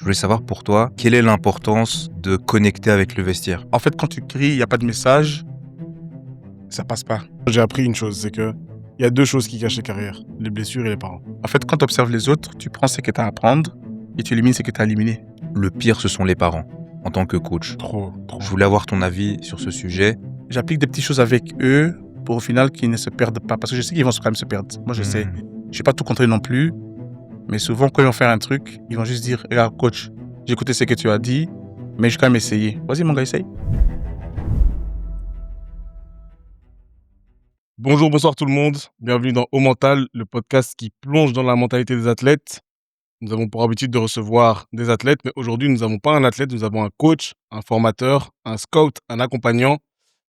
Je voulais savoir pour toi, quelle est l'importance de connecter avec le vestiaire? En fait, quand tu cries, il y a pas de message, ça passe pas. J'ai appris une chose, c'est que il y a 2 choses qui cachent les carrières, les blessures et les parents. En fait, quand tu observes les autres, tu prends ce que tu as à apprendre et tu élimines ce que tu as à éliminer. Le pire, ce sont les parents, en tant que coach. Trop. Je voulais avoir ton avis sur ce sujet. J'applique des petites choses avec eux pour au final qu'ils ne se perdent pas. Parce que je sais qu'ils vont quand même se perdre. Moi, je sais. Je vais pas tout contrôler non plus. Mais souvent, quand ils vont faire un truc, ils vont juste dire, regarde, coach, j'ai écouté ce que tu as dit, mais je vais quand même essayer. Vas-y, mon gars, essaye. Bonjour, bonsoir tout le monde. Bienvenue dans Au Mental, le podcast qui plonge dans la mentalité des athlètes. Nous avons pour habitude de recevoir des athlètes, mais aujourd'hui, nous n'avons pas un athlète, nous avons un coach, un formateur, un scout, un accompagnant,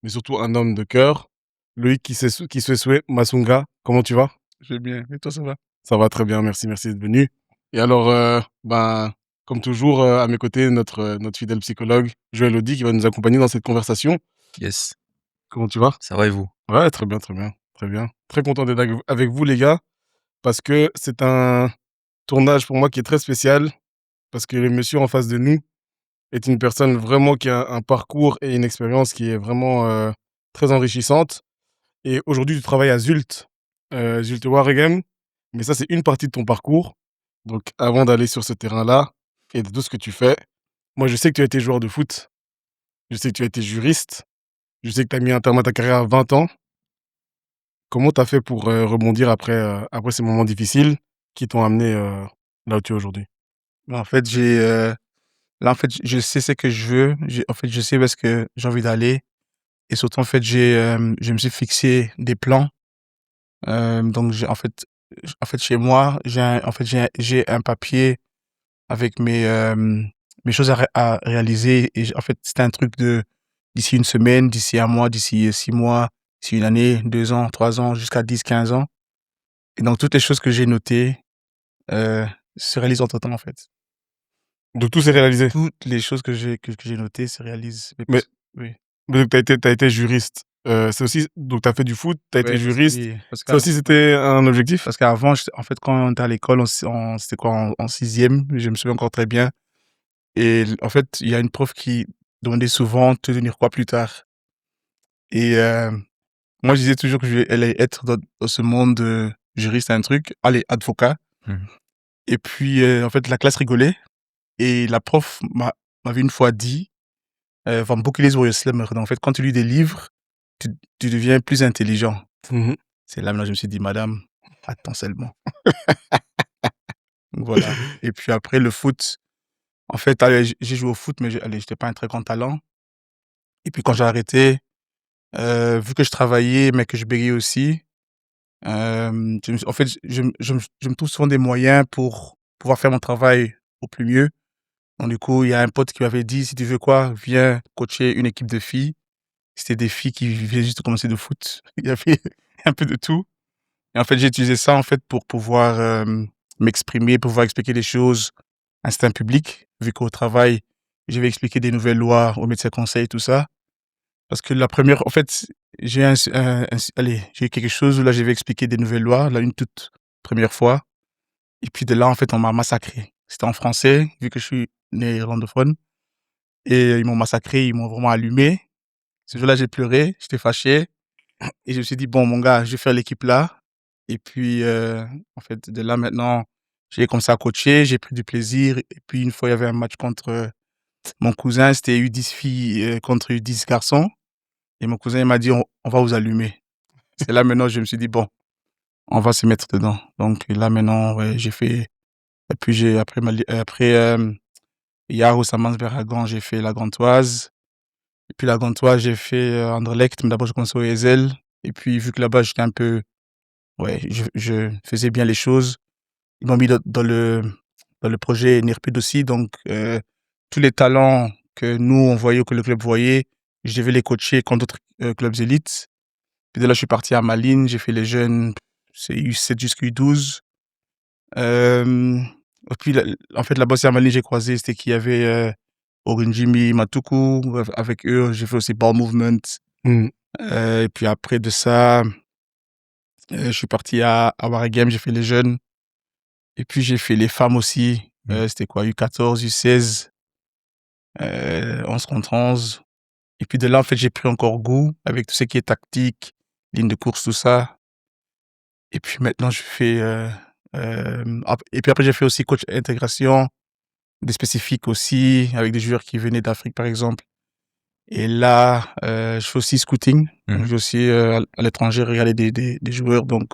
mais surtout un homme de cœur. Loïc Kiseswe Masunga, comment tu vas? Je vais bien, et toi ça va? Ça va très bien, merci d'être venu. Et alors, comme toujours, à mes côtés, notre fidèle psychologue, Joël Audi, qui va nous accompagner dans cette conversation. Yes, Comment tu vas? ça va et vous? Ouais, très bien, très bien, très bien. Très content d'être avec vous, les gars, parce que c'est un tournage pour moi qui est très spécial, parce que le monsieur en face de nous est une personne vraiment qui a un parcours et une expérience qui est vraiment très enrichissante. Et aujourd'hui, tu travailles à Zult, Zulte Waregem, mais ça, c'est une partie de ton parcours. Donc, avant d'aller sur ce terrain-là et de tout ce que tu fais, moi, je sais que tu as été joueur de foot, je sais que tu as été juriste, je sais que tu as mis un terme à ta carrière à 20 ans. Comment tu as fait pour rebondir après ces moments difficiles qui t'ont amené là où tu es aujourd'hui? En fait, là, en fait, je sais ce que je veux. En fait, je sais où est-ce que j'ai envie d'aller. Et surtout, en fait, je me suis fixé des plans. Donc, en fait, chez moi, j'ai un papier avec mes choses à réaliser. Et en fait, c'était un truc de d'ici une semaine, d'ici un mois, d'ici 6 mois, d'ici une année, 2 ans, 3 ans, jusqu'à 10, 15 ans. Et donc, toutes les choses que j'ai notées euh, se réalisent entre-temps, en fait. Donc, tout s'est réalisé. Toutes les choses que j'ai notées se réalisent. Mais, Oui. mais donc, t'as été juriste. C'est aussi, donc, tu as fait du foot, tu as été Ouais, juriste. oui, Ça aussi, c'était un objectif? parce qu'avant, en fait, quand on était à l'école, c'était quoi, en sixième, je me souviens encore très bien. Et en fait, il y a une prof qui demandait souvent de devenir quoi plus tard. Et moi, je disais toujours que elle allait être dans ce monde de juriste, un truc, allez, avocat. Mhm. Et puis, en fait, la classe rigolait. Et la prof m'avait une fois dit, Van boeken lezen word je slimmer. En fait, quand tu lis des livres, tu, tu deviens plus intelligent. Mhm. C'est là maintenant je me suis dit, madame, attends seulement. Donc voilà. Et puis après, le foot, en fait, allez, j'ai joué au foot, mais j'étais pas un très grand talent. Et puis quand j'ai arrêté, vu que je travaillais, mais que je bégayais aussi, en fait, je me trouve souvent des moyens pour pouvoir faire mon travail au plus mieux. Donc du coup, il y a un pote qui m'avait dit, si tu veux quoi, viens coacher une équipe de filles. C'était des filles qui vivaient juste de commencer de foot. Il y avait un peu de tout. Et en fait, j'ai utilisé ça en fait pour pouvoir m'exprimer, pouvoir expliquer des choses à un certain public, vu qu'au travail, je vais expliquer des nouvelles lois aux médecins conseils, tout ça. Parce que la première, en fait, allez, j'ai eu quelque chose où là, je vais expliquer des nouvelles lois, là, une toute première fois. Et puis de là, en fait, on m'a massacré. C'était en français, vu que je suis néerlandophone. Et ils m'ont massacré, ils m'ont vraiment allumé. Ce jour-là, j'ai pleuré, j'étais fâché. Et je me suis dit: «Bon mon gars, je vais faire l'équipe là». Et puis, en fait, de là maintenant, j'ai commencé à coacher, j'ai pris du plaisir. Et puis une fois, il y avait un match contre, mon cousin, c'était U10 filles, contre U10 garçons. Et mon cousin, il m'a dit: «On va vous allumer». C'est là maintenant, je me suis dit: «Bon, on va se mettre dedans». Donc là maintenant, ouais, j'ai fait et puis j'ai après, Yaro Samansberg-Hagan, j'ai fait la Gantoise. Et puis la Gantoise, j'ai fait, Anderlecht, mais d'abord j'ai commencé au Ezel. Et puis vu que là-bas, j'étais un peu, ouais, je faisais bien les choses. Ils m'ont mis dans le projet NIRPUD aussi. Donc tous les talents que nous, on voyait ou que le club voyait, je devais les coacher contre d'autres, clubs élites. Puis de là, je suis parti à Malines, j'ai fait les jeunes, c'est U7 jusqu'à U12. Hem, et puis en fait, là-bas aussi à Malines, j'ai croisé, c'était qu'il y avait, Ogunjimi Matuku, avec eux, j'ai fait aussi Ball Movement. Mhm. Et puis après de ça, je suis parti à Waregem, j'ai fait les jeunes. Et puis j'ai fait les femmes aussi. C'était quoi? U14, U16, 11 contre 11. Et puis de là, en fait, j'ai pris encore goût avec tout ce qui est tactique, ligne de course, tout ça. Et puis maintenant, je fais, et puis après, j'ai fait aussi coach intégration, des spécifiques aussi, avec des joueurs qui venaient d'Afrique, par exemple. Et là, je fais aussi scouting. Donc, Mhm. je vais aussi à l'étranger regarder des joueurs. Donc,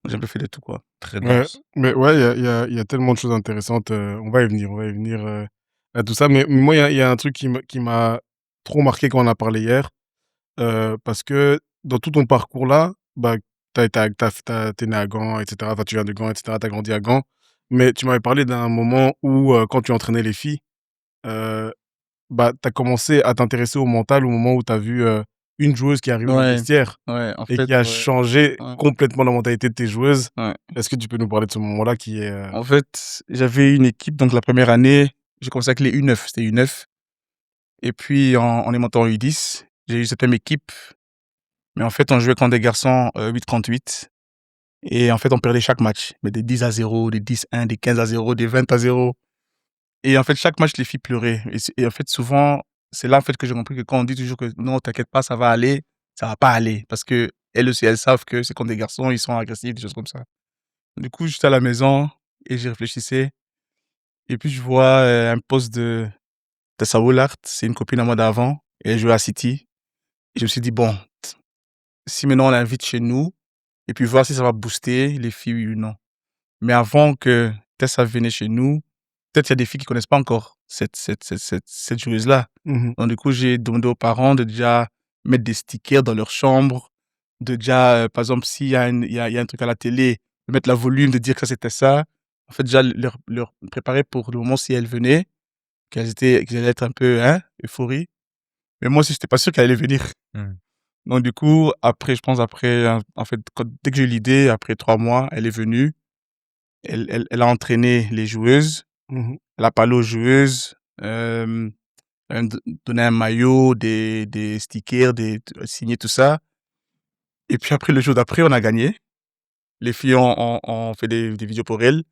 j'ai un peu fait de tout, quoi. Très Ouais, dense. mais ouais, il y a tellement de choses intéressantes. On va y venir à tout ça. Mais moi, il y a un truc qui m'a trop marqué quand on a parlé hier. Parce que dans tout ton parcours là, bah, t'es né à Gand, et cetera. Enfin, tu viens de Gand, et cetera, tu grandi à Gand. Mais tu m'avais parlé d'un moment où, quand tu entraînais les filles, heu, bah, tu as commencé à t'intéresser au mental au moment où tu as vu, une joueuse qui est arrivée dans le Ouais, vestiaire ouais, en et fait, qui a ouais, changé ouais, complètement la mentalité de tes joueuses. ouais. Est-ce que tu peux nous parler de ce moment-là qui est, En fait, j'avais une équipe, donc la première année, j'ai commencé avec les U9, c'était U9. Et puis, en est monté en U10, j'ai eu cette même équipe, mais en fait, on jouait contre des garçons 8 contre 8. Et en fait, on perdait chaque match, mais des 10-0, des 10-1, des 15-0, des 20-0. Et en fait, chaque match, les filles pleuraient. Et en fait, souvent, c'est là en fait que j'ai compris que quand on dit toujours que non, t'inquiète pas, ça va aller, ça va pas aller. Parce que elles aussi, elles savent que c'est contre des garçons, ils sont agressifs, des choses comme ça. Du coup, j'étais à la maison et j'y réfléchissais. Et puis, je vois un post de Tessa Woolard, c'est une copine à moi d'avant, et elle jouait à City. Et je me suis dit, bon, si maintenant on l'invite chez nous, et puis voir si ça va booster les filles oui ou non. Mais avant que Tessa vienne chez nous, peut-être il y a des filles qui connaissent pas encore cette joueuse-là. mmh Donc du coup, j'ai demandé aux parents de déjà mettre des stickers dans leur chambre, de déjà, par exemple, s'il y a il y a un truc à la télé, de mettre la volume, de dire que ça, c'était ça. En fait, déjà leur préparer pour le moment si elles venaient, qu'elles allaient être un peu, hein, euphorie. Mais moi aussi, j'étais pas sûr qu'elle allait venir. Mmh. Donc du coup, après, je pense après, en fait, dès que j'ai eu l'idée, après 3 mois, elle est venue. Elle a entraîné les joueuses, mh. elle a parlé aux joueuses, elle me donné un maillot, des stickers, signé tout ça. Et puis après, le jour d'après, on a gagné. Les filles ont fait des vidéos pour elle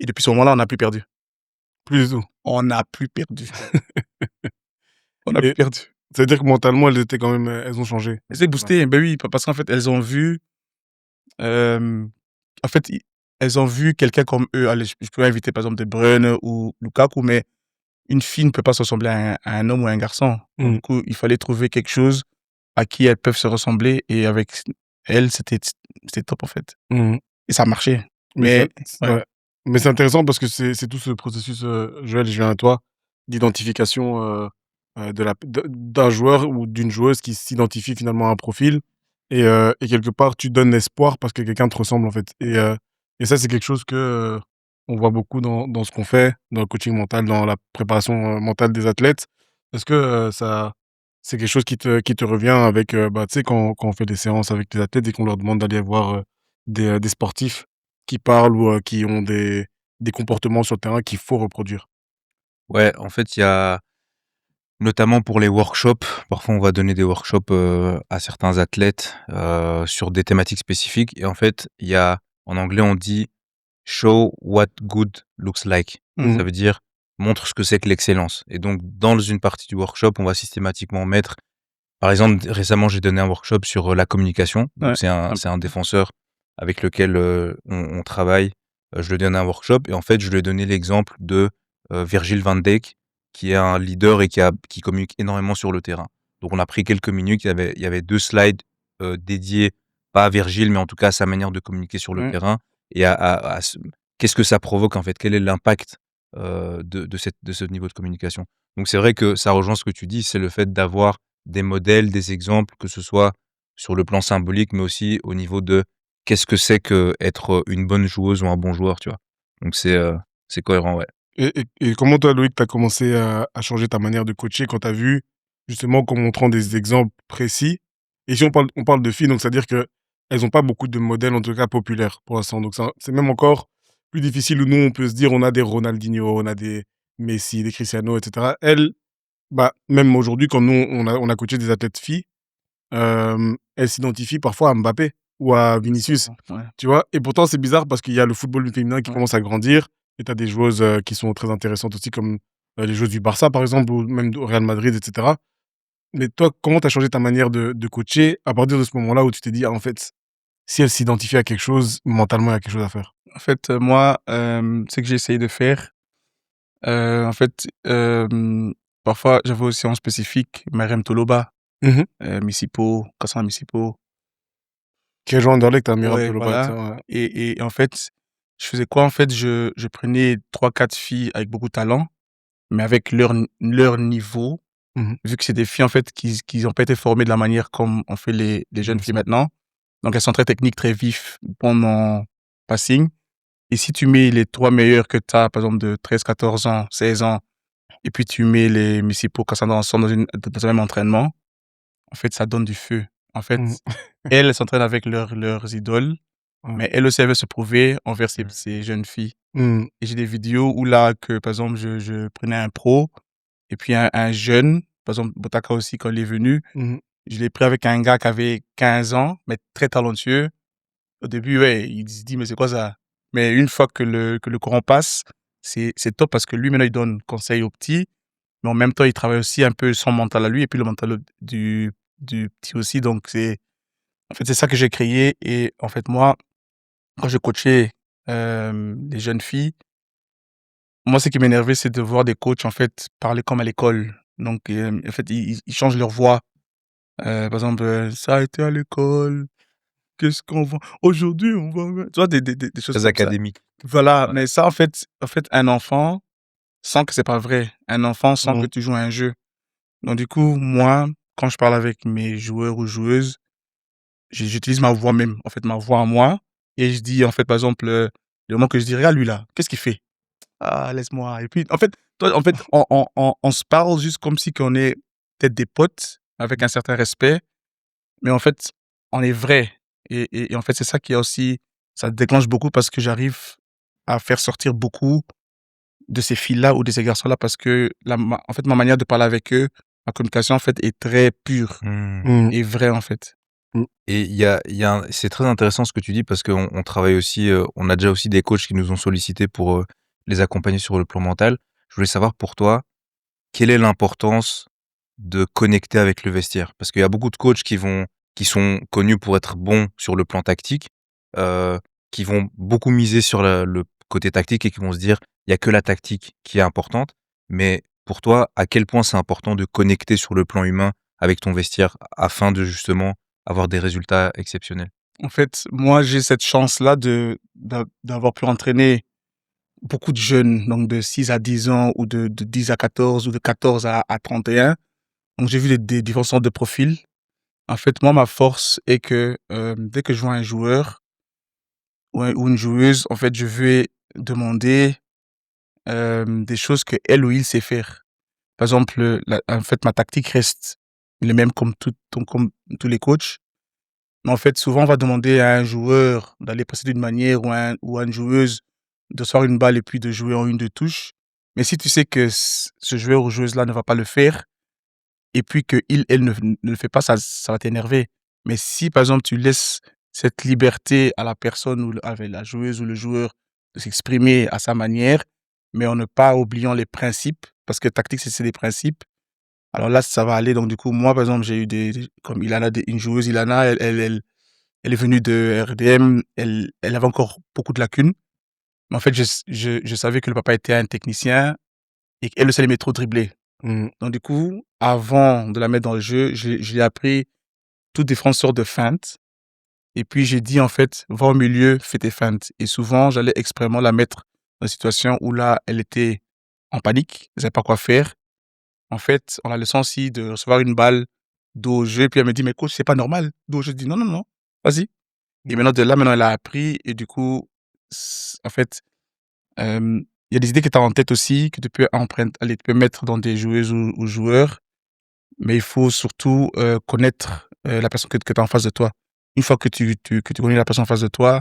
et depuis ce moment-là, on n'a plus perdu. Plus du tout. On n'a plus perdu. On n'a plus Et perdu. ça veut dire que mentalement, elles étaient quand même, elles ont changé à Elles ce étaient moment-là? boostées, ben oui, parce qu'en fait, elles ont vu, hem, en fait, elles ont vu quelqu'un comme eux. Allez, je peux inviter par exemple De Bruyne ou Lukaku, mais une fille ne peut pas se ressembler à un homme ou à un garçon. Donc Mmh. du coup, il fallait trouver quelque chose à qui elles peuvent se ressembler et avec elles, c'était top, en fait, Mmh. et ça marchait. Mais ça Mais ouais, ouais. Mais c'est intéressant parce que c'est tout ce processus, Joël, je viens à toi, d'identification, d'un joueur ou d'une joueuse qui s'identifie finalement à un profil et quelque part, tu donnes espoir parce que quelqu'un te ressemble, en fait et ça, c'est quelque chose que, on voit beaucoup dans ce qu'on fait, dans le coaching mental, dans la préparation, mentale des athlètes. Est-ce que, ça c'est quelque chose qui te revient avec, bah, tu sais, quand on fait des séances avec les athlètes et qu'on leur demande d'aller voir, des sportifs qui parlent ou qui ont des comportements sur le terrain qu'il faut reproduire. Ouais, en fait, il y a notamment pour les workshops, parfois on va donner des workshops, à certains athlètes, sur des thématiques spécifiques et en fait, il y a en anglais, on dit: «Show what good looks like». mmh, Ça veut dire: «Montre ce que c'est que l'excellence» et donc dans une partie du workshop, on va systématiquement mettre par exemple, récemment, j'ai donné un workshop sur, la communication. ouais, Donc c'est un important. défenseur avec lequel, on travaille. Je lui ai donné un workshop et en fait, je lui ai donné l'exemple de, Virgil van Dijk, qui est un leader et qui communique énormément sur le terrain. Donc on a pris quelques minutes, il y avait 2 slides, dédiés, pas à Virgil, mais en tout cas à sa manière de communiquer sur le Ouais, terrain et à ce qu'est-ce que ça provoque en fait? Quel est l'impact, de ce niveau de communication? Donc c'est vrai que ça rejoint ce que tu dis, c'est le fait d'avoir des modèles, des exemples, que ce soit sur le plan symbolique, mais aussi au niveau de qu'est-ce que c'est qu'être, une bonne joueuse ou un bon joueur, tu vois? Donc c'est cohérent, ouais. Et comment toi, Loïc, tu as commencé à changer ta manière de coacher quand tu as vu, justement, qu'en montrant des exemples précis et si on parle de filles, donc c'est-à-dire qu'elles ont pas beaucoup de modèles, en tout cas populaires, pour l'instant. Donc c'est même encore plus difficile où nous, on peut se dire: «On a des Ronaldinho, on a des Messi, des Cristiano» et cetera. Elles, bah, même aujourd'hui, quand nous, on a coaché des athlètes filles, elles s'identifient parfois à Mbappé ou à c'est Vinicius, ça, ouais, tu vois? Et pourtant, c'est bizarre parce qu'il y a le football féminin qui ouais, commence à grandir. Et tu as des joueuses, qui sont très intéressantes aussi comme, les joueuses du Barça par exemple ou même au Real Madrid et cetera. Mais toi, comment tu as changé ta manière de coacher à partir de ce moment-là où tu t'es dit: «Ah en fait, si elle s'identifie à quelque chose, mentalement, il y a quelque chose à faire»? En fait, moi, ce que j'ai essayé de faire, en fait, parfois, j'avais aussi en spécifique Merem Toloba, Mmh. Misipo, Kassana Misipo. Qui a joué à Anderlecht, hein, Myriam Ouais, Toloba, voilà. ça, ouais. Et en fait, je faisais quoi? En fait, je prenais trois quatre filles avec beaucoup de talent, mais avec leur niveau, Mmh. vu que c'est des filles, en fait, qui ont pas été formées de la manière comme on fait les jeunes Bien filles sûr. maintenant. Donc elles sont très techniques, très vifs, bons en passing. Et si tu mets les 3 meilleurs que tu as, par exemple, de 13, 14 ans, 16 ans, et puis tu mets les Misipo Cassandra ensemble dans un même entraînement, en fait, ça donne du feu. En Mmh. fait, elles s'entraînent avec leurs idoles, Ouais. mais elles aussi, elles veulent se prouver envers ces Mmh. ces jeunes filles. Mmh. Et j'ai des vidéos où là, que par exemple, je prenais un pro et puis un jeune, par exemple, Botaka aussi, quand il est venu, Mmh. je l'ai pris avec un gars qui avait 15 ans, mais très talentueux. Au début, ouais, il se dit: «Mais c'est quoi ça?» Mais une fois que le courant passe, c'est top parce que lui, maintenant, il donne conseil aux petits, mais en même temps, il travaille aussi un peu son mental à lui et puis le mental du petit aussi. Donc en fait, c'est ça que j'ai créé. Et en fait, moi, quand je coachais, les jeunes filles, moi, ce qui m'énervait, c'est de voir des coachs, en fait, parler comme à l'école. Donc en fait, ils changent leur voix. Par exemple, «Ça a été à l'école, qu'est-ce qu'on va aujourd'hui, on va» tu vois? Des choses Très comme ça. académique. Voilà, Ouais. mais ça, en fait, un enfant sent que c'est pas vrai. Un enfant sent que Mmh. tu joues à un jeu. Donc du coup, moi, quand je parle avec mes joueurs ou joueuses, j'utilise ma voix même, en fait, ma voix à moi, et je dis, en fait, par exemple, le moment que je dis: «Regarde lui là, qu'est-ce qu'il fait?» «Ah, laisse-moi», et puis, en fait, toi, en fait, on se parle juste comme si qu'on est peut-être des potes avec un certain respect, mais en fait, on est vrai. Et en fait, c'est ça qui a aussi, ça déclenche beaucoup parce que j'arrive à faire sortir beaucoup de ces filles-là ou de ces garçons-là parce que en fait, ma manière de parler avec eux, ma communication, en fait, est très pure Mmh. Mmh. et vraie, en fait. Mmh. Et il y a c'est très intéressant ce que tu dis parce qu'on travaille aussi, on a déjà aussi des coachs qui nous ont sollicités pour, les accompagner sur le plan mental. Je voulais savoir pour toi, quelle est l'importance de connecter avec le vestiaire? Parce qu'il y a beaucoup de coachs qui sont connus pour être bons sur le plan tactique, heu, qui vont beaucoup miser sur le côté tactique et qui vont se dire: «Il y a que la tactique qui est importante». Mais pour toi, à quel point c'est important de connecter sur le plan humain avec ton vestiaire afin de justement avoir des résultats exceptionnels? En fait, moi, j'ai cette chance-là d'avoir pu entraîner beaucoup de jeunes, donc de 6 à 10 ans ou de 10 à 14 ou de 14 à 31. Donc j'ai vu des différents sortes de profils. En fait, moi, ma force est que, dès que je vois un joueur ou une joueuse, en fait, je vais demander, des choses qu'elle ou il sait faire. Par exemple, en fait, ma tactique reste le même comme tous les coachs. Mais en fait, souvent, on va demander à un joueur d'aller passer d'une manière ou à une joueuse de recevoir une balle et puis de jouer en une 2 touches. Mais si tu sais que ce joueur ou joueuse-là ne va pas le faire et puis elle ne le fait pas, ça va t'énerver. Mais si, par exemple, tu laisses cette liberté à la personne ou avec la joueuse ou le joueur de s'exprimer à sa manière, mais en ne pas oubliant les principes, parce que tactique, c'est des principes. Alors là, ça va aller. Donc du coup, moi, par exemple, j'ai eu comme Ilana, une joueuse, Ilana, elle est venue de RDM, elle avait encore beaucoup de lacunes. Mais en fait, je savais que le papa était un technicien et qu'elle aussi, elle aimait trop dribbler. Mmh. Donc du coup, avant de la mettre dans le jeu, je lui ai appris toutes différentes sortes de feintes. Et puis j'ai dit, en fait: «Va au milieu, fais tes feintes». Et souvent, j'allais exprèmement la mettre dans une situation où là, elle était en panique, elle savait pas quoi faire. En fait, en la laissant aussi de recevoir une balle, dos au jeu, puis elle me dit: «Mais coach, c'est pas normal, dos au jeu». Je dis: «Non, non, non, vas-y». Et Mmh. maintenant de là, maintenant elle a appris et du coup, en fait, il y a des idées que tu as en tête aussi, que tu peux allez, tu peux mettre dans des joueuses ou joueurs, mais il faut surtout, connaître, la personne que tu as en face de toi. Une fois que tu connais la personne en face de toi,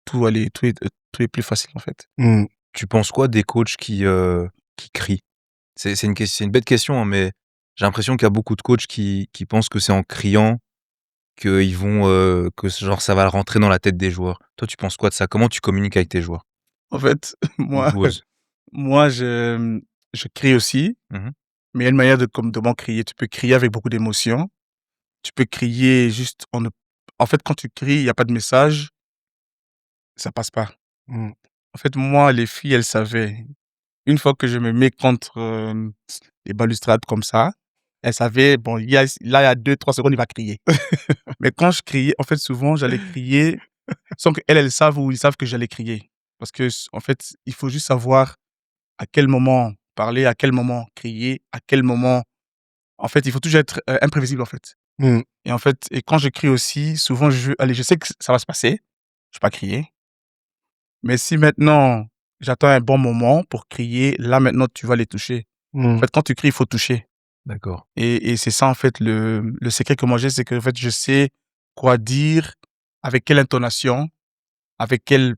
tout est plus facile, en fait. Mmh. Tu penses quoi des coachs qui crient? C'est une bête question, hein, mais j'ai l'impression qu'il y a beaucoup de coachs qui pensent que c'est en criant qu'ils vont, que genre ça va rentrer dans la tête des joueurs. Toi, tu penses quoi de ça? Comment tu communiques avec tes joueurs? En fait, Ou Bose? moi, je crie aussi, Mmh. mais il y a une manière de comment crier. Tu peux crier avec beaucoup d'émotion. Tu peux crier juste en fait, quand tu cries, il y a pas de message, ça passe pas. Mmh. En fait, moi, les filles, elles savaient. Une fois que je me mets contre, les balustrades comme ça, elles savaient, bon, il y a 2-3 secondes, il va crier. Mais quand je criais, en fait, souvent, j'allais crier sans qu'elles, elles savent ou ils savent que j'allais crier. Parce que en fait, il faut juste savoir à quel moment parler, à quel moment crier, à quel moment en fait, il faut toujours être, imprévisible, en fait. Mmh. Et en fait quand je crie aussi, souvent allez, je sais que ça va se passer, je vais pas crier. Mais si maintenant, j'attends un bon moment pour crier, là, maintenant, tu vas les toucher. En Mmh. fait, quand tu cries, il faut toucher. D'accord. Et c'est ça, en fait, le secret que moi j'ai, c'est que en fait, je sais quoi dire, avec quelle intonation, avec quel,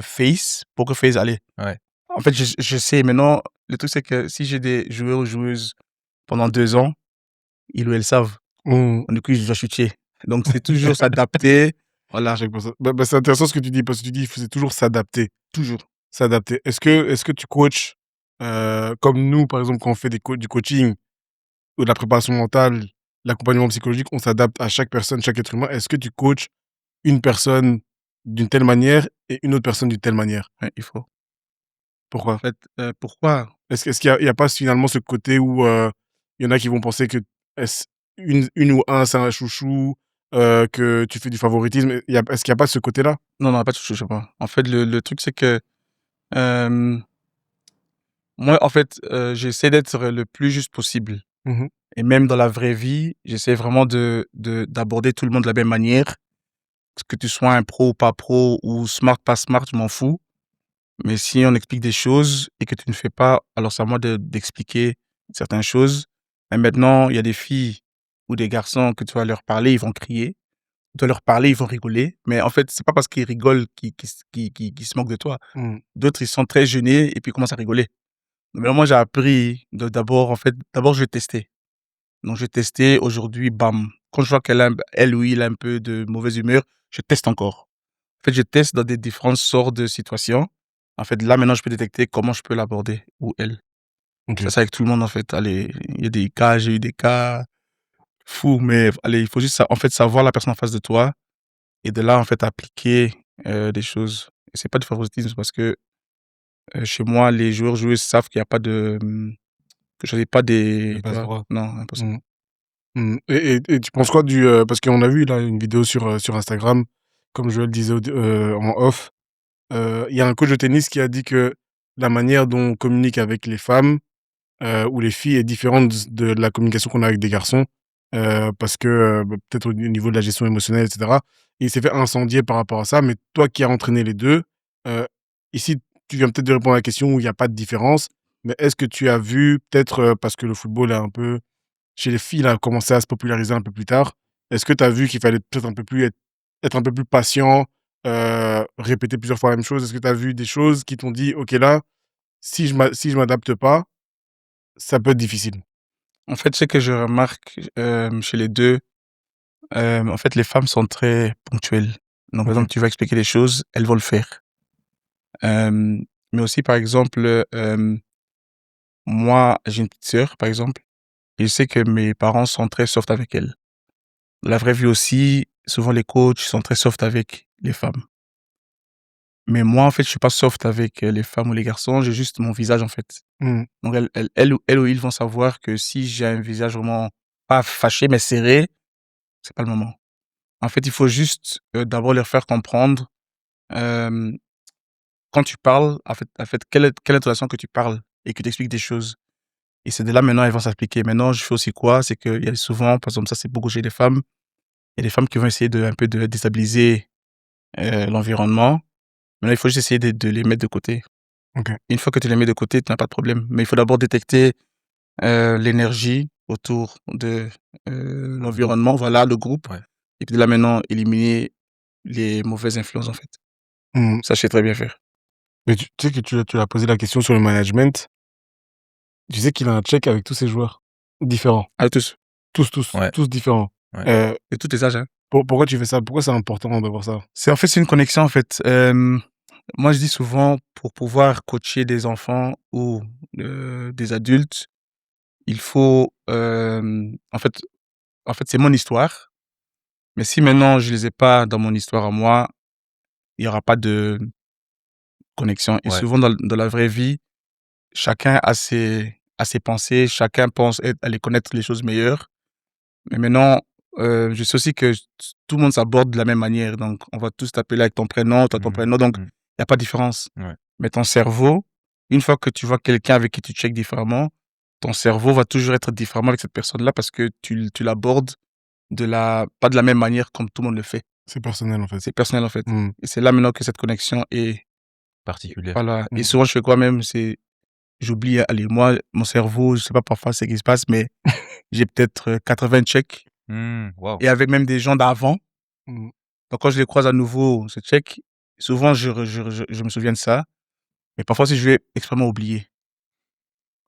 face, poker face, allez. Ouais. En fait, je sais maintenant, le truc, c'est que si j'ai des joueurs ou joueuses pendant 2 ans, ils ou elles savent. Mmh. Du coup, je dois switcher. Donc c'est toujours s'adapter, À voilà, chaque personne. Bah, c'est intéressant ce que tu dis, parce que tu dis: «Il faut c'est toujours s'adapter». toujours. S'adapter. Est-ce que tu coaches, comme nous, par exemple, quand on fait du coaching ou de la préparation mentale, l'accompagnement psychologique, on s'adapte à chaque personne, chaque être humain. Est-ce que tu coaches une personne d'une telle manière et une autre personne d'une telle manière? Ouais, il faut. En Pourquoi? fait, pourquoi? Est-ce qu'il y a pas finalement ce côté où, il y en a qui vont penser que est-ce une ou un, c'est un chouchou, que tu fais du favoritisme? Est-ce qu'il y a pas ce côté-là? Non, non, pas de souci, je sais pas. En fait, le truc, c'est que, hem, moi, en fait, j'essaie d'être le plus juste possible Mmh. et même dans la vraie vie, j'essaie vraiment d'aborder tout le monde de la même manière. Que tu sois un pro ou pas pro ou smart, pas smart, je m'en fous. Mais si on explique des choses et que tu ne fais pas, alors c'est à moi d'expliquer certaines choses. Et maintenant, il y a des filles ou des garçons que tu vas leur parler, ils vont crier. Tu dois leur parler, ils vont rigoler. Mais en fait, c'est pas parce qu'ils rigolent qu'ils se moquent de toi. Mmh. D'autres, ils sont très gênés et puis ils commencent à rigoler. Mais moi, j'ai appris d'abord, en fait, d'abord, je vais tester. Donc, je vais tester aujourd'hui, bam. Quand je vois elle ou il a un peu de mauvaise humeur, je teste encore. En fait, je teste dans des différentes sortes de situations. En fait, là, maintenant, je peux détecter comment je peux l'aborder ou elle. Ça, OK. c'est avec tout le monde, en fait. Allez, il y a des cas, j'ai eu des cas fous, mais allez, il faut juste, en fait, savoir la personne en face de toi et de là, en fait, appliquer des choses. Et c'est pas du favoritisme parce que chez moi, les joueurs, joueuses savent qu'il y a pas de, que je n'ai pas De des, tu vois, passe-droit. non, impossible. Mmh. Mmh. Et tu penses quoi parce qu'on a vu là une vidéo sur Instagram, comme je le disais en off, il y a un coach de tennis qui a dit que la manière dont on communique avec les femmes, ou les filles est différente de la communication qu'on a avec des garçons, parce que, bah, peut-être au niveau de la gestion émotionnelle et cetera. Il s'est fait incendier par rapport à ça, mais toi qui as entraîné les 2, heu, ici, tu viens peut-être de répondre à la question où il y a pas de différence, mais est-ce que tu as vu peut-être, parce que le football est un peu chez les filles, il a commencé à se populariser un peu plus tard. Est-ce que tu as vu qu'il fallait peut-être un peu plus être un peu plus patient, répéter plusieurs fois la même chose? Est-ce que tu as vu des choses qui t'ont dit: «OK, là, si je m'adapte pas, ça peut être difficile»? En fait, ce que je remarque chez les deux, en fait, les femmes sont très ponctuelles. Donc, par OK. exemple, tu vas expliquer les choses, elles vont le faire. Hem, mais aussi, par exemple, moi, j'ai une petite sœur, par exemple, et je sais que mes parents sont très soft avec elle. Dans la vraie vie aussi, souvent les coachs sont très soft avec les femmes. Mais moi, en fait, je suis pas soft avec les femmes ou les garçons, j'ai juste mon visage, en fait. Mmh. Donc elles ou ils vont savoir que si j'ai un visage vraiment pas fâché, mais serré, c'est pas le moment. En fait, il faut juste, d'abord leur faire comprendre, hem, quand tu parles, en fait, quelle intonation que tu parles et que tu expliques des choses. Et c'est de là maintenant elles vont s'appliquer. Maintenant, je fais aussi quoi? C'est qu'il y a souvent, par exemple, ça c'est beaucoup chez les femmes, il y a des femmes qui vont essayer un peu de déstabiliser, l'environnement. Maintenant, il faut juste essayer de les mettre de côté. OK. Une fois que tu les mets de côté, tu n'as pas de problème. Mais il faut d'abord détecter, l'énergie autour de, Le groupe. l'environnement, voilà, le groupe. Ouais. Et puis de là maintenant, éliminer les mauvaises influences, en fait. Mmh. Ça, je sais très bien faire. Mais tu sais que tu as posé la question sur le management. Tu sais qu'il a un check avec tous ses joueurs différents. À tous, Tous, tous, Ouais, tous différents. ouais. de tous les âges, hein. Pourquoi tu fais ça? Pourquoi c'est important d'avoir ça? C'est en fait, c'est une connexion, en fait. Moi, je dis souvent, pour pouvoir coacher des enfants ou des adultes, il faut, en fait, c'est mon histoire, mais si maintenant je les ai pas dans mon histoire à moi, il y aura pas de connexion et Ouais. souvent dans la vraie vie, chacun a ses pensées, chacun pense aller connaître les choses meilleures. Mais maintenant, je sais aussi que tout le monde s'aborde de la même manière, donc on va tous t'appeler avec ton prénom, toi ton Mmh. prénom, donc Mmh. il y a pas de différence. Ouais. Mais ton cerveau, une fois que tu vois quelqu'un avec qui tu checkes différemment, ton cerveau va toujours être différemment avec cette personne-là parce que tu l'abordes pas de la même manière comme tout le monde le fait. C'est personnel, en fait. C'est personnel, en fait Mmh. et c'est là maintenant que cette connexion est Particulière. voilà et Mmh. souvent je fais quoi même? J'oublie, allez, moi, mon cerveau, je sais pas parfois ce qui se passe, mais j'ai peut-être, 80 checks Waouh! et avec même des gens d'avant. Mmh. Donc quand je les croise à nouveau, ce check, souvent je me souviens de ça, mais parfois aussi je vais extrêmement oublier.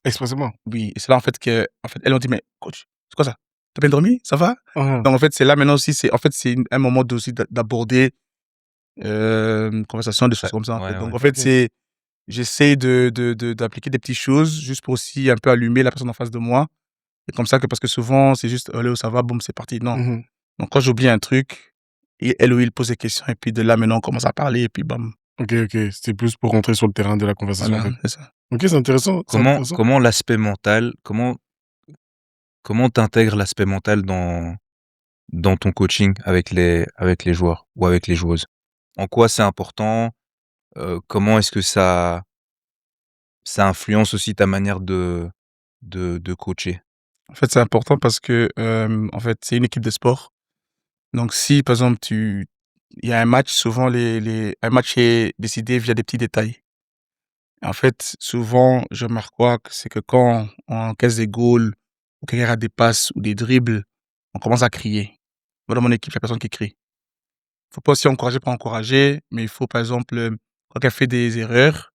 Expressément? Oui et c'est là en fait, elles m'ont dit: «Mais coach, c'est quoi ça? Tu as bien dormi? Ça va?» Mmh. Donc en fait, c'est là maintenant aussi, c'est un moment aussi d'aborder, une conversation, des choses Ouais, comme ça, en fait. ouais, Donc ouais. en fait, OK. j'essaie d'appliquer des petites choses juste pour aussi un peu allumer la personne en face de moi et comme ça que parce que souvent, c'est juste: «Hello, ça va?» boum, c'est parti. Non. Mmh. Donc quand j'oublie un truc et elle ou il pose des questions et puis de là maintenant on commence à parler et puis bam, OK, OK. C'était plus pour rentrer sur le terrain de la conversation, en voilà, fait. c'est ça. OK, c'est intéressant, c'est Comment intéressant. comment l'aspect mental, comment tu l'aspect mental dans ton coaching avec les joueurs ou avec les joueuses? En quoi c'est important? Comment est-ce que ça influence aussi ta manière de coacher? En fait, c'est important parce que, en fait, c'est une équipe de sport. Donc si par exemple il y a un match, souvent un match est décidé via des petits détails. En fait, souvent, je remarque quoi? Que c'est que quand on encaisse des goals ou quelqu'un rate des passes ou des dribbles, on commence à crier. Moi, dans mon équipe, il y a personne qui crie. Faut pas aussi encourager pour encourager, mais il faut par exemple, quand elle fait des erreurs,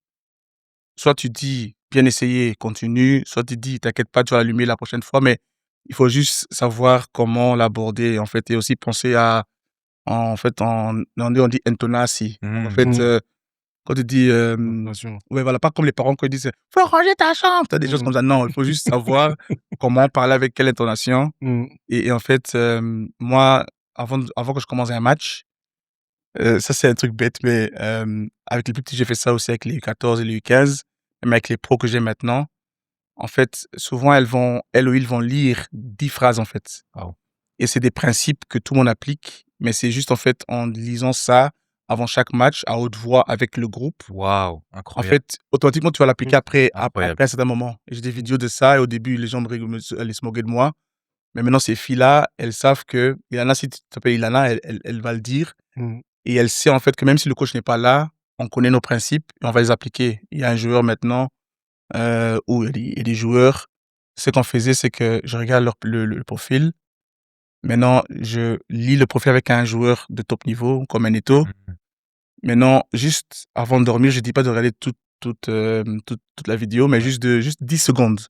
soit tu dis: «Bien essayé, continue», soit tu dis: «T'inquiète pas, tu vas l'allumer la prochaine fois», mais il faut juste savoir comment l'aborder, en fait et aussi penser à en fait, en anglais, on dit «intonasi». Donc en Mmh. fait, Mmh. quand tu dis, L'intonation. ouais, voilà, pas comme les parents quand ils disent: «Faut ranger ta chambre», tu des choses Mmh. comme ça. Non, il faut juste savoir comment parler avec quelle intonation Mmh. et en fait, moi, avant que je commence un match, ça, c'est un truc bête, mais avec les plus petits, j'ai fait ça aussi avec les U14 et les U15, même avec les pros que j'ai maintenant. En fait, souvent, elles ou ils vont lire 10 phrases, en fait Waouh! et c'est des principes que tout le monde applique, mais c'est juste, en fait, en lisant ça avant chaque match à haute voix avec le groupe. Waouh! En Incroyable, fait, automatiquement, tu vas l'appliquer Mmh. incroyable. après un certain moment et j'ai des vidéos de ça et au début, les gens allaient se moquer de moi, mais maintenant ces filles-là, elles savent que Ilana, si tu t'appelles Ilana, elle va le dire Mmh. et elle sait, en fait, que même si le coach n'est pas là, on connaît nos principes et on va les appliquer. Il y a un joueur maintenant, ou il y a des joueurs, ce qu'on faisait, c'est que je regarde le profil. Maintenant, je lis le profil avec un joueur de top niveau comme un Eto'o. Mmh. Maintenant, juste avant de dormir, je dis pas de regarder toute la vidéo, mais Ouais. juste 10 secondes.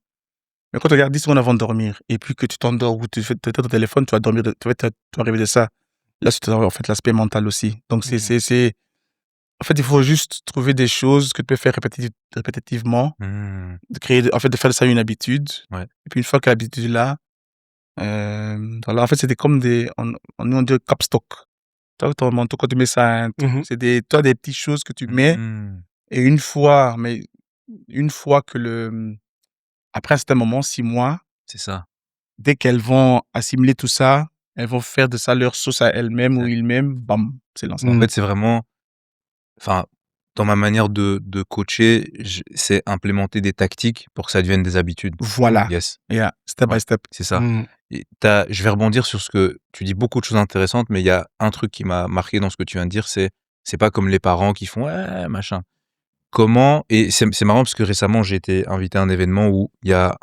Mais quand tu regardes 10 secondes avant de dormir et puis que tu t'endors ou tu éteins ton téléphone, tu vas dormir tu vas rêver de ça. Là, c'est en fait l'aspect mental aussi. Donc OK. en fait, il faut juste trouver des choses que tu peux faire répétitivement, Mmh. de faire de ça une habitude Ouais. et puis une fois que l'habitude est là, voilà, en fait, c'était comme nous on dit capstock. Tu vois, ton manteau, quand tu mets ça à un truc, Mmh. c'est des tu vois, des petites choses que tu mets Mmh. et une fois que après un certain moment, 6 mois, C'est ça. dès qu'elles vont assimiler tout ça, elles vont faire de ça leur sauce à elles-mêmes ou Ouais. ils-mêmes, bam, c'est lancé. En Mmh. fait, c'est vraiment enfin, dans ma manière de coacher, c'est implémenter des tactiques pour que ça devienne des habitudes. Voilà, Yes, yeah, step ouais, by step. c'est ça. Mmh. Et je vais rebondir sur ce que tu dis beaucoup de choses intéressantes, mais il y a un truc qui m'a marqué dans ce que tu viens de dire, c'est pas comme les parents qui font: «Ouais, machin». Comment et c'est marrant parce que récemment, j'ai été invité à un événement où il y a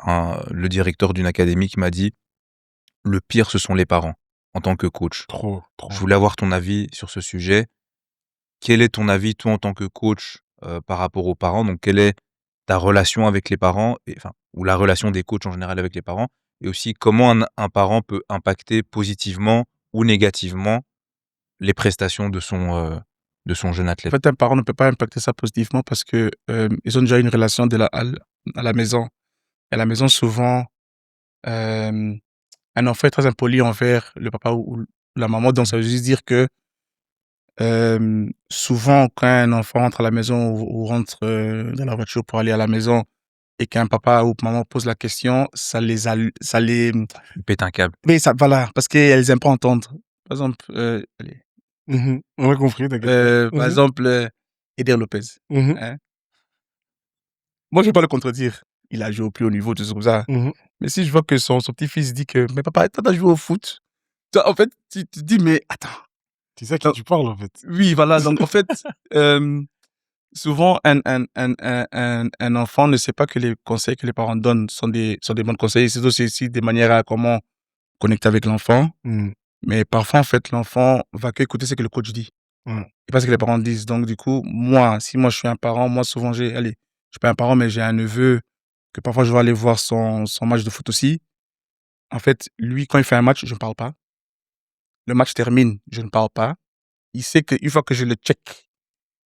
le directeur d'une académie qui m'a dit: «Le pire, ce sont les parents, en tant que coach». Trop, Je trop. voulais avoir ton avis sur ce sujet. Quel est ton avis, toi, en tant que coach, par rapport aux parents? Donc quelle est ta relation avec les parents et enfin, ou la relation des coachs en général avec les parents? Et aussi comment un parent peut impacter positivement ou négativement les prestations de son jeune En athlète? fait, un parent ne peut pas impacter ça positivement parce que ils ont déjà une relation à la maison. Et à la maison, souvent, euh, un enfant est très impoli envers le papa ou la maman. Donc, ça veut juste dire que souvent, quand un enfant rentre à la maison ou rentre dans la voiture pour aller à la maison et qu'un papa ou maman pose la question, ça les... Il pète un câble. Oui, ça, voilà, parce qu'elles n'aiment pas entendre. Par exemple, allez, On a compris, t'inquiète pas. par exemple, Eder Lopez. Mhm, Hein. Moi, je vais pas le contredire. Il a joué au plus haut niveau, tout ça comme ça. mhm. Mais si je vois que son petit-fils dit que, mais papa, toi, t'as joué au foot. Toi, en fait, tu te dis, mais attends. C'est ça qui Non, tu parles, en fait. oui, voilà. Donc, en fait, souvent, un enfant ne sait pas que les conseils que les parents donnent sont des bons conseils. C'est aussi des manières à comment connecter avec l'enfant. Mm, Mais parfois, en fait, l'enfant va que écouter ce que le coach dit. ouais. Et pas ce que les parents disent. Donc, du coup, moi, si moi je suis un parent, moi, souvent, allez, je suis pas un parent, mais j'ai un neveu que parfois je vais aller voir son match de foot aussi. En fait, lui, quand il fait un match, je ne parle pas. Le match termine, je ne parle pas. Il sait qu'une fois que je le check,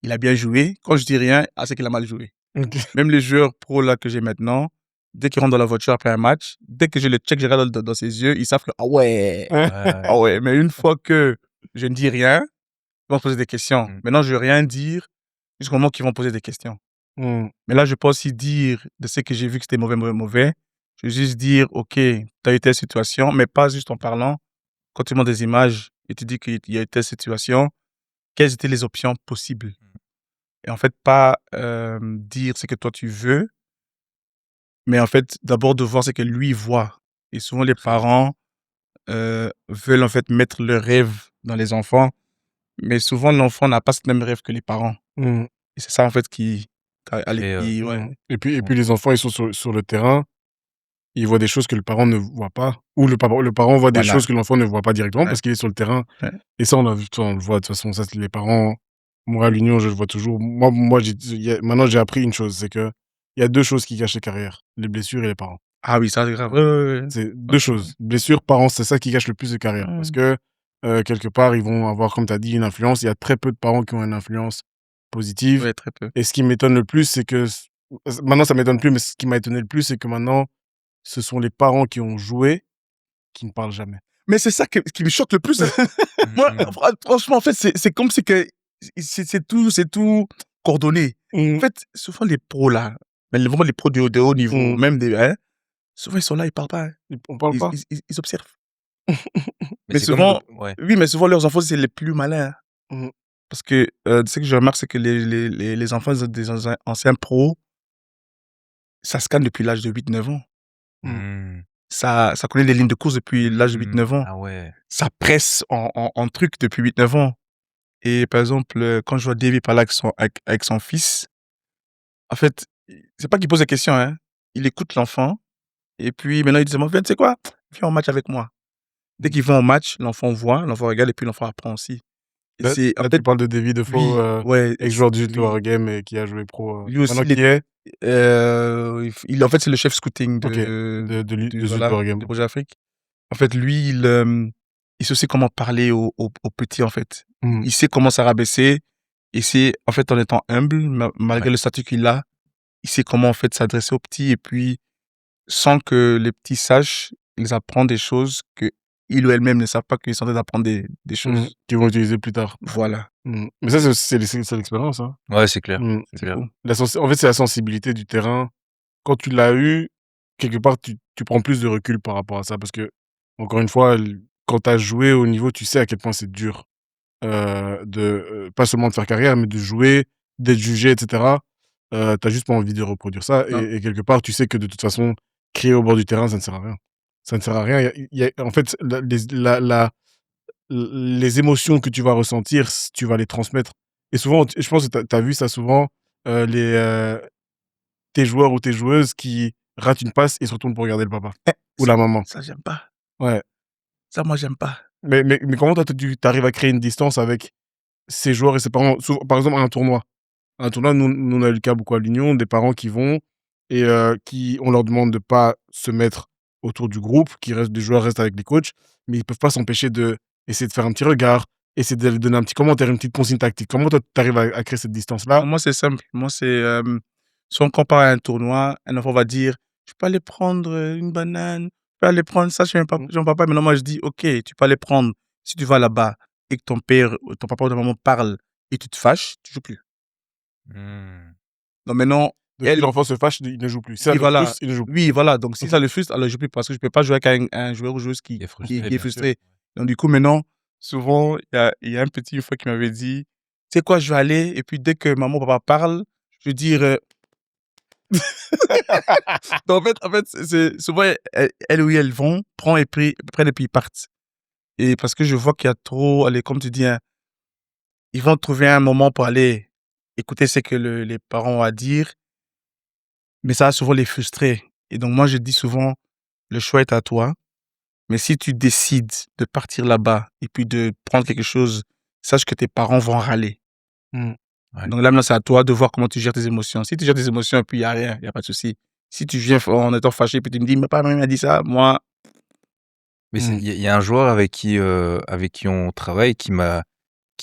il a bien joué. Quand je dis rien, c'est qu'il a mal joué. Ok. Même les joueurs pro là que j'ai maintenant, dès qu'ils rentrent dans la voiture après un match, dès que je le check, je regarde dans ses yeux, ils savent que, ah ouais, Ouais, ah ouais. Mais une fois que je ne dis rien, ils vont se poser des questions. Mmh. Maintenant, je ne veux rien dire jusqu'au moment qu'ils vont poser des questions. Mm, Mais là, je peux aussi dire de ce que j'ai vu que c'était mauvais, mauvais, mauvais. Je vais juste dire, OK, tu as eu telle situation, mais pas juste en parlant. Quand tu montres des images et tu dis qu'il y a eu telle situation, quelles étaient les options possibles? Et en fait, pas dire ce que toi tu veux, mais en fait, d'abord de voir ce que lui voit. Et souvent, les Très bien. parents veulent en fait mettre leurs rêves dans les enfants, mais souvent, l'enfant n'a pas ce même rêve que les parents. mm, Et c'est ça, en fait, qui... allez, Et ouais. mm. Et puis, bon, les enfants, ils sont sur le terrain, ils voient des choses que le parent ne voit pas, ou le parent voit des Voilà. choses que l'enfant ne voit pas directement Ouais. parce qu'il est sur le terrain. Ouais. Et ça, on le voit, de toute façon, ça, c'est les parents. Moi, à l'Union, je le vois toujours. Moi maintenant, j'ai appris une chose, c'est que il y a deux choses qui gâchent les carrières, les blessures et les parents. Ah oui, ça, c'est grave. Ouais, ouais, ouais. C'est deux choses. Blessures, parents, c'est ça qui gâche le plus de carrière. Parce que, quelque part, ils vont avoir, comme tu as dit, une influence. Il y a très peu de parents qui ont une influence positive. Ouais, très peu. Et ce qui m'étonne le plus, c'est que... Maintenant, ça m'étonne plus, mais ce qui m'a étonné le plus, c'est que maintenant, ce sont les parents qui ont joué qui ne parlent jamais. Mais c'est ça qui me choque le plus. Moi, franchement, en fait, c'est comme si que c'est tout coordonné. En fait, souvent les pros là, mais vraiment les pros de haut niveau, Mm. même des, hein, souvent ils sont là, ils parlent pas. Hein. On parle pas. Ils observent. mais Mais c'est comme souvent, ouais. oui, mais souvent leurs enfants, c'est les plus malins. Hein. Mm. Parce que ce que je remarque, c'est que les enfants des anciens pros, ça scanne depuis l'âge de 8 9 ans. Mmh. Ça connaît les lignes de course depuis l'âge de 8 Mmh. 9 ans. Ah ouais. Ça presse en truc depuis 8 9 ans. Et par exemple, quand je vois David parler avec son fils, en fait, c'est pas qu'il pose des questions, hein. Il écoute l'enfant et puis maintenant il dit: «Viens, tu sais quoi? Viens au match avec moi». Dès qu'ils vont au match, l'enfant regarde et puis l'enfant apprend aussi. Et Là, c'est en tu fait parles de David Defoe, oui, ouais, ex-joueur du lui Wargame et qui a joué pro. lui aussi Maintenant, qui est en fait, c'est le chef scouting OK, de Zut voilà, Wargame. de Projet Afrique. En fait, lui, il sait aussi comment parler aux petits, en fait. Mm. Il sait comment s'arabaisser et c'est en fait, en étant humble, malgré Ouais. le statut qu'il a, il sait comment, en fait, s'adresser aux petits et puis sans que les petits sachent, ils apprennent des choses qu'ils ou elles-mêmes ne savent pas qu'ils sont en train d'apprendre des choses. Qu'ils vont utiliser plus tard. Voilà, Mais ça, c'est l'expérience, hein. Ouais, c'est clair, Mmh. c'est c'est clair. fou. En fait, c'est la sensibilité du terrain. Quand tu l'as eu, quelque part, tu prends plus de recul par rapport à ça parce que, encore une fois, quand tu as joué au niveau, tu sais à quel point c'est dur, pas seulement de faire carrière, mais de jouer, d'être jugé, et cetera. Tu juste pas envie de reproduire ça Non, et quelque part, tu sais que de toute façon, crier au bord du terrain, ça ne sert à rien. Ça ne sert à rien. En fait, les émotions que tu vas ressentir, tu vas les transmettre et souvent, je pense que tu as vu ça souvent, tes joueurs ou tes joueuses qui ratent une passe et se retournent pour regarder le papa ou ça la maman. ça j'aime pas. Ouais. Ça, moi, j'aime pas. Mais comment toi, tu arrives à créer une distance avec ces joueurs et ces parents? Par exemple, à un tournoi. À un tournoi, nous, on a eu le cas beaucoup à l'Union, des parents qui vont et qui on leur demande de pas se mettre autour du groupe, des joueurs restent avec les coachs, mais ils peuvent pas s'empêcher d'essayer de faire un petit regard, essayer de lui donner un petit commentaire, une petite consigne tactique? Comment toi, tu arrives à créer cette distance-là? Moi, c'est simple. Moi, c'est, si on compare à un tournoi, un enfant va dire: «Je peux aller prendre, une banane, je peux aller prendre ça chez mon papa». Maintenant, moi, je dis: «OK, tu peux aller prendre». Si tu vas là-bas et que ton père, ou ton papa ou ta maman parle et tu te fâches, tu joues plus. Mmh. Donc maintenant, Donc si elle l'enfant se fâche, il ne joue plus. Si ça oui, le voilà. frustre, il ne joue plus. Oui, voilà. Donc si OK. ça le frustre, alors je joue plus parce que je peux pas jouer avec un joueur ou joueuse Il est qui frustré, est bien sûr. frustré. Donc du coup, maintenant, souvent, il y a un petit une fois qui m'avait dit: «Tu sais quoi? Je vais aller et puis dès que maman ou papa parle, je vais dire, donc en fait, c'est souvent elles où elles vont, prennent et puis ils partent. Et parce que je vois qu'il y a trop, allez, comme tu dis, hein, ils vont trouver un moment pour aller écouter ce que les parents ont à dire, mais ça va souvent les frustrer. Et donc moi, je dis souvent: «Le choix est à toi, mais si tu décides de partir là-bas et puis de prendre quelque chose, sache que tes parents vont râler». Mmh. Ouais. Donc là, maintenant, c'est à toi de voir comment tu gères tes émotions. Si tu gères tes émotions et puis il y a rien, il y a pas de souci. Si tu viens en étant fâché puis tu me dis: «Mais papa m'a dit ça», moi Mais Mmh. il y a un joueur avec qui on travaille qui m'a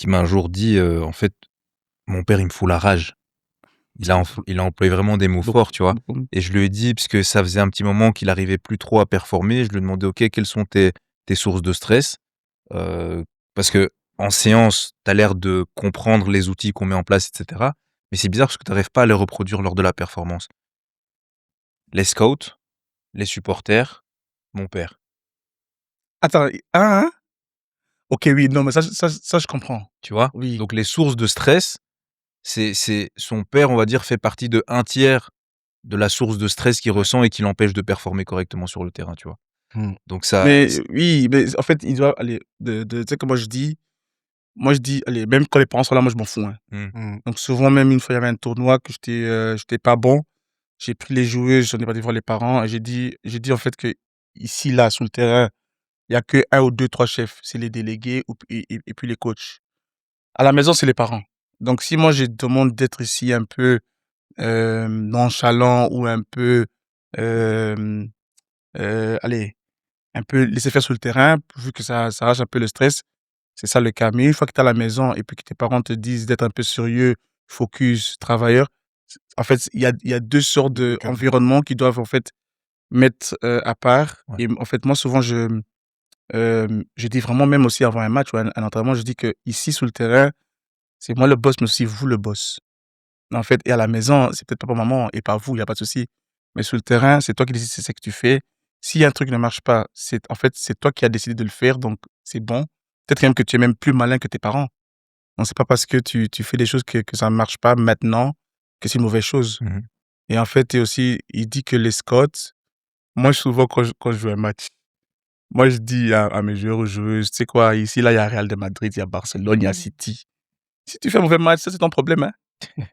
un jour dit, en fait: «Mon père, il me fout la rage». Il a employé vraiment des mots beaucoup, forts, tu vois? beaucoup. Et je lui ai dit, parce que ça faisait un petit moment qu'il arrivait plus trop à performer, je lui ai demandé: «OK, quelles sont tes sources de stress?» Parce qu'en séance, tu as l'air de comprendre les outils qu'on met en place et cetera, mais c'est bizarre parce que tu arrives pas à les reproduire lors de la performance. Les scouts, les supporters, mon père, Attends, hein? OK, oui, non, mais ça je comprends. tu vois? Oui. Donc les sources de stress, c'est son père, on va dire, fait partie de 1/3 de la source de stress qu'il Ouais. ressent et qui l'empêche de performer correctement sur le terrain, tu vois? Mmh. Donc ça Mais c oui, mais en fait, il doit aller tu sais que moi je dis, allez, même quand les parents sont là, moi je m'en fous, hein. mmh, Mmh. Donc souvent, même une fois, il y avait un tournoi que j'étais pas bon. J'ai pris les joueuses, j'en ai pas voir les parents et j'ai dit en fait que ici, là, sur le terrain, il y a que un ou 2 3 chefs. C'est les délégués ou et puis les coachs. À la maison, c'est les parents. Donc si moi je demande d'être ici un peu, nonchalant ou un peu, hem, allez, un peu laisser faire sur le terrain, vu que ça arrache un peu le stress, c'est ça le cas. Mais une fois que tu es à la maison et puis que tes parents te disent d'être un peu sérieux, focus, travailleur, en fait, il y a 2 sortes De 2 cas différents. d'environnements qui doivent en fait mettre, à part. ouais. Et en fait, moi souvent je dis vraiment, même aussi avant un match ou un entraînement, je dis que ici sur le terrain, c'est moi le boss, mais aussi vous le boss. En fait, et à la maison, c'est peut-être papa, maman et pas vous, il y a pas de souci. Mais sur le terrain, c'est toi qui décides, c'est ce que tu fais. Si un truc ne marche pas, c'est toi qui as décidé de le faire, donc c'est bon. Peut-être même que tu es même plus malin que tes parents. Donc c'est pas parce que tu fais des choses que ça ne marche pas maintenant que c'est une mauvaise chose. Mmh mh. Et en fait, et aussi, il dit que les scouts, moi souvent quand je joue un match, moi je dis à mes joueurs ou joueuses: «Tu sais quoi? Ici, là, il y a Real de Madrid, il y a Barcelone, il y a City. Si tu fais un mauvais match, ça c'est ton problème, hein.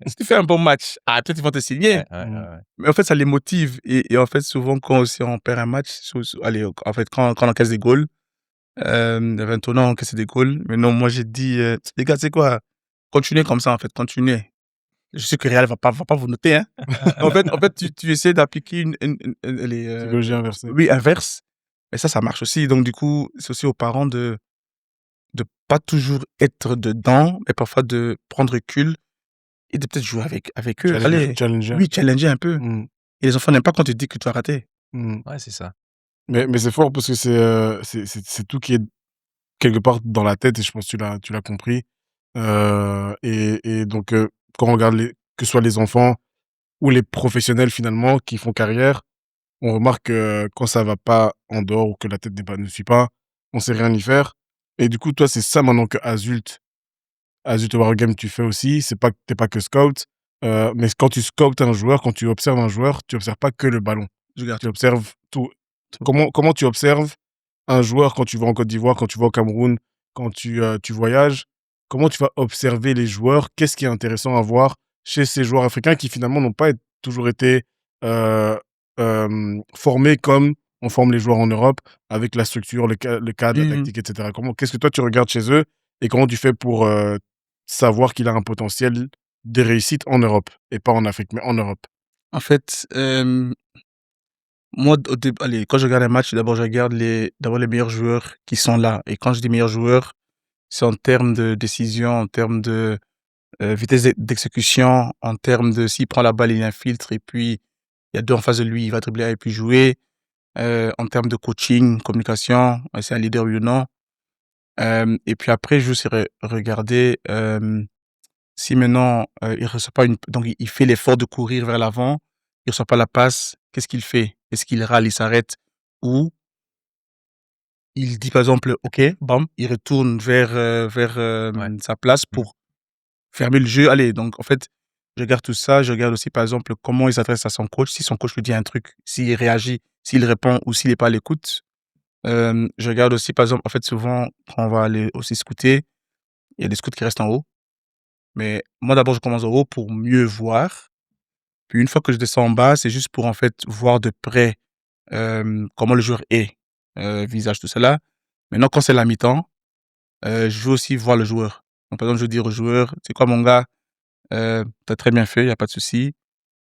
Si tu fais un bon match, ah peut-être ils vont te signer». Ouais, ouais, ouais, Mmh. ouais. Mais en fait, ça les motive. Et en fait, souvent, quand aussi on perd un match, allez, en fait, quand on encaisse des goals, il y avait un tournoi, on encaissait des goals. Mais non, moi, j'ai dit, les gars, tu sais quoi? Continuez comme ça, en fait, continuez. Je sais que Real va pas vous noter, hein. En fait, tu essaies d'appliquer les, Psychologie inversée. oui, inverse. Et ça marche aussi. Donc, du coup, c'est aussi aux parents de pas toujours être dedans, mais parfois de prendre recul et de peut-être jouer avec eux. Allez, Challenger. oui, challenger un peu. Mmh. Et les enfants n'aiment pas quand tu dis que tu as raté. Mmh. Ouais, c'est ça. Mais c'est fort parce que c'est tout qui est quelque part dans la tête et je pense que tu l'as compris. Et donc quand on regarde que ce soit les enfants ou les professionnels finalement qui font carrière, on remarque que quand ça va pas en dehors ou que la tête ne suit pas, on sait rien y faire. Et du coup, toi, c'est ça maintenant qu'Azulte Warrior Game tu fais aussi. C'est pas que tu pas que scout, mais quand tu scoutes un joueur, quand tu observes un joueur, tu observes pas que le ballon. Je garde Tu observes tout. tout. Comment tu observes un joueur quand tu vas en Côte d'Ivoire, quand tu vas au Cameroun, quand tu voyages? Comment tu vas observer les joueurs? Qu'est-ce qui est intéressant à voir chez ces joueurs africains qui finalement n'ont pas toujours été, heu, formés comme on forme les joueurs en Europe avec la structure, le cadre, la Mmh. tactique et cetera? Qu'est-ce que toi tu regardes chez eux et comment tu fais pour, savoir qu'il a un potentiel de réussite en Europe et pas en Afrique, mais en Europe? En fait, moi, allez, quand je regarde un match, d'abord, je regarde d'abord les meilleurs joueurs qui sont là. Et quand je dis meilleurs joueurs, c'est en termes de décision, en termes de vitesse d'exécution, en termes de s'il prend la balle, il infiltre et puis il y a deux en face de lui, il va dribbler et puis jouer. En termes de coaching, communication, c'est un leader oui ou non. Et puis après, je vais aussi regarder si maintenant il reçoit pas donc il fait l'effort de courir vers l'avant, il reçoit pas la passe, qu'est-ce qu'il fait? Est-ce qu'il râle, il s'arrête ou il dit par exemple OK, bam, il retourne vers Ouais. sa place Mmh. pour fermer le jeu. Allez, donc en fait, je regarde tout ça, je regarde aussi par exemple comment il s'adresse à son coach, si son coach lui dit un truc, s'il réagit, s'il répond ou s'il est pas à l'écoute. Je regarde aussi par exemple en fait souvent quand on va aller aussi scouter, il y a des scouts qui restent en haut, mais moi d'abord je commence en haut pour mieux voir, puis une fois que je descends en bas, c'est juste pour en fait voir de près, comment le joueur est, visage tout cela. Maintenant quand c'est la mi-temps, je veux aussi voir le joueur. Donc par exemple, je veux dire au joueur: «Tu sais quoi mon gars, tu as très bien fait, il y a pas de souci,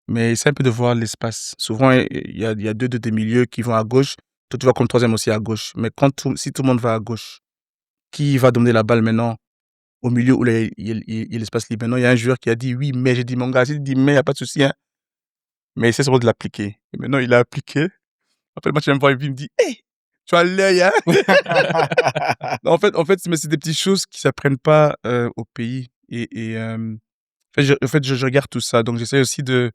mais essaie un peu de voir l'espace». Souvent il y a 2 de tes milieux qui vont à gauche, toi tu vas comme troisième aussi à gauche, mais quand si tout le monde va à gauche, qui va donner la balle maintenant au milieu où il y a l'espace libre? Maintenant il y a un joueur qui a dit: «Oui, mais», j'ai dit: «Mon gars, si tu dis mais, il y a pas de souci, hein». Mais essaie seulement de l'appliquer et maintenant il a appliqué. Après le match, il vient me voir et puis il me dit: «Hey, tu as l'œil, hein?» Non, en fait, mais c'est des petites choses qui s'apprennent pas, au pays et je regarde tout ça, donc j'essaie aussi de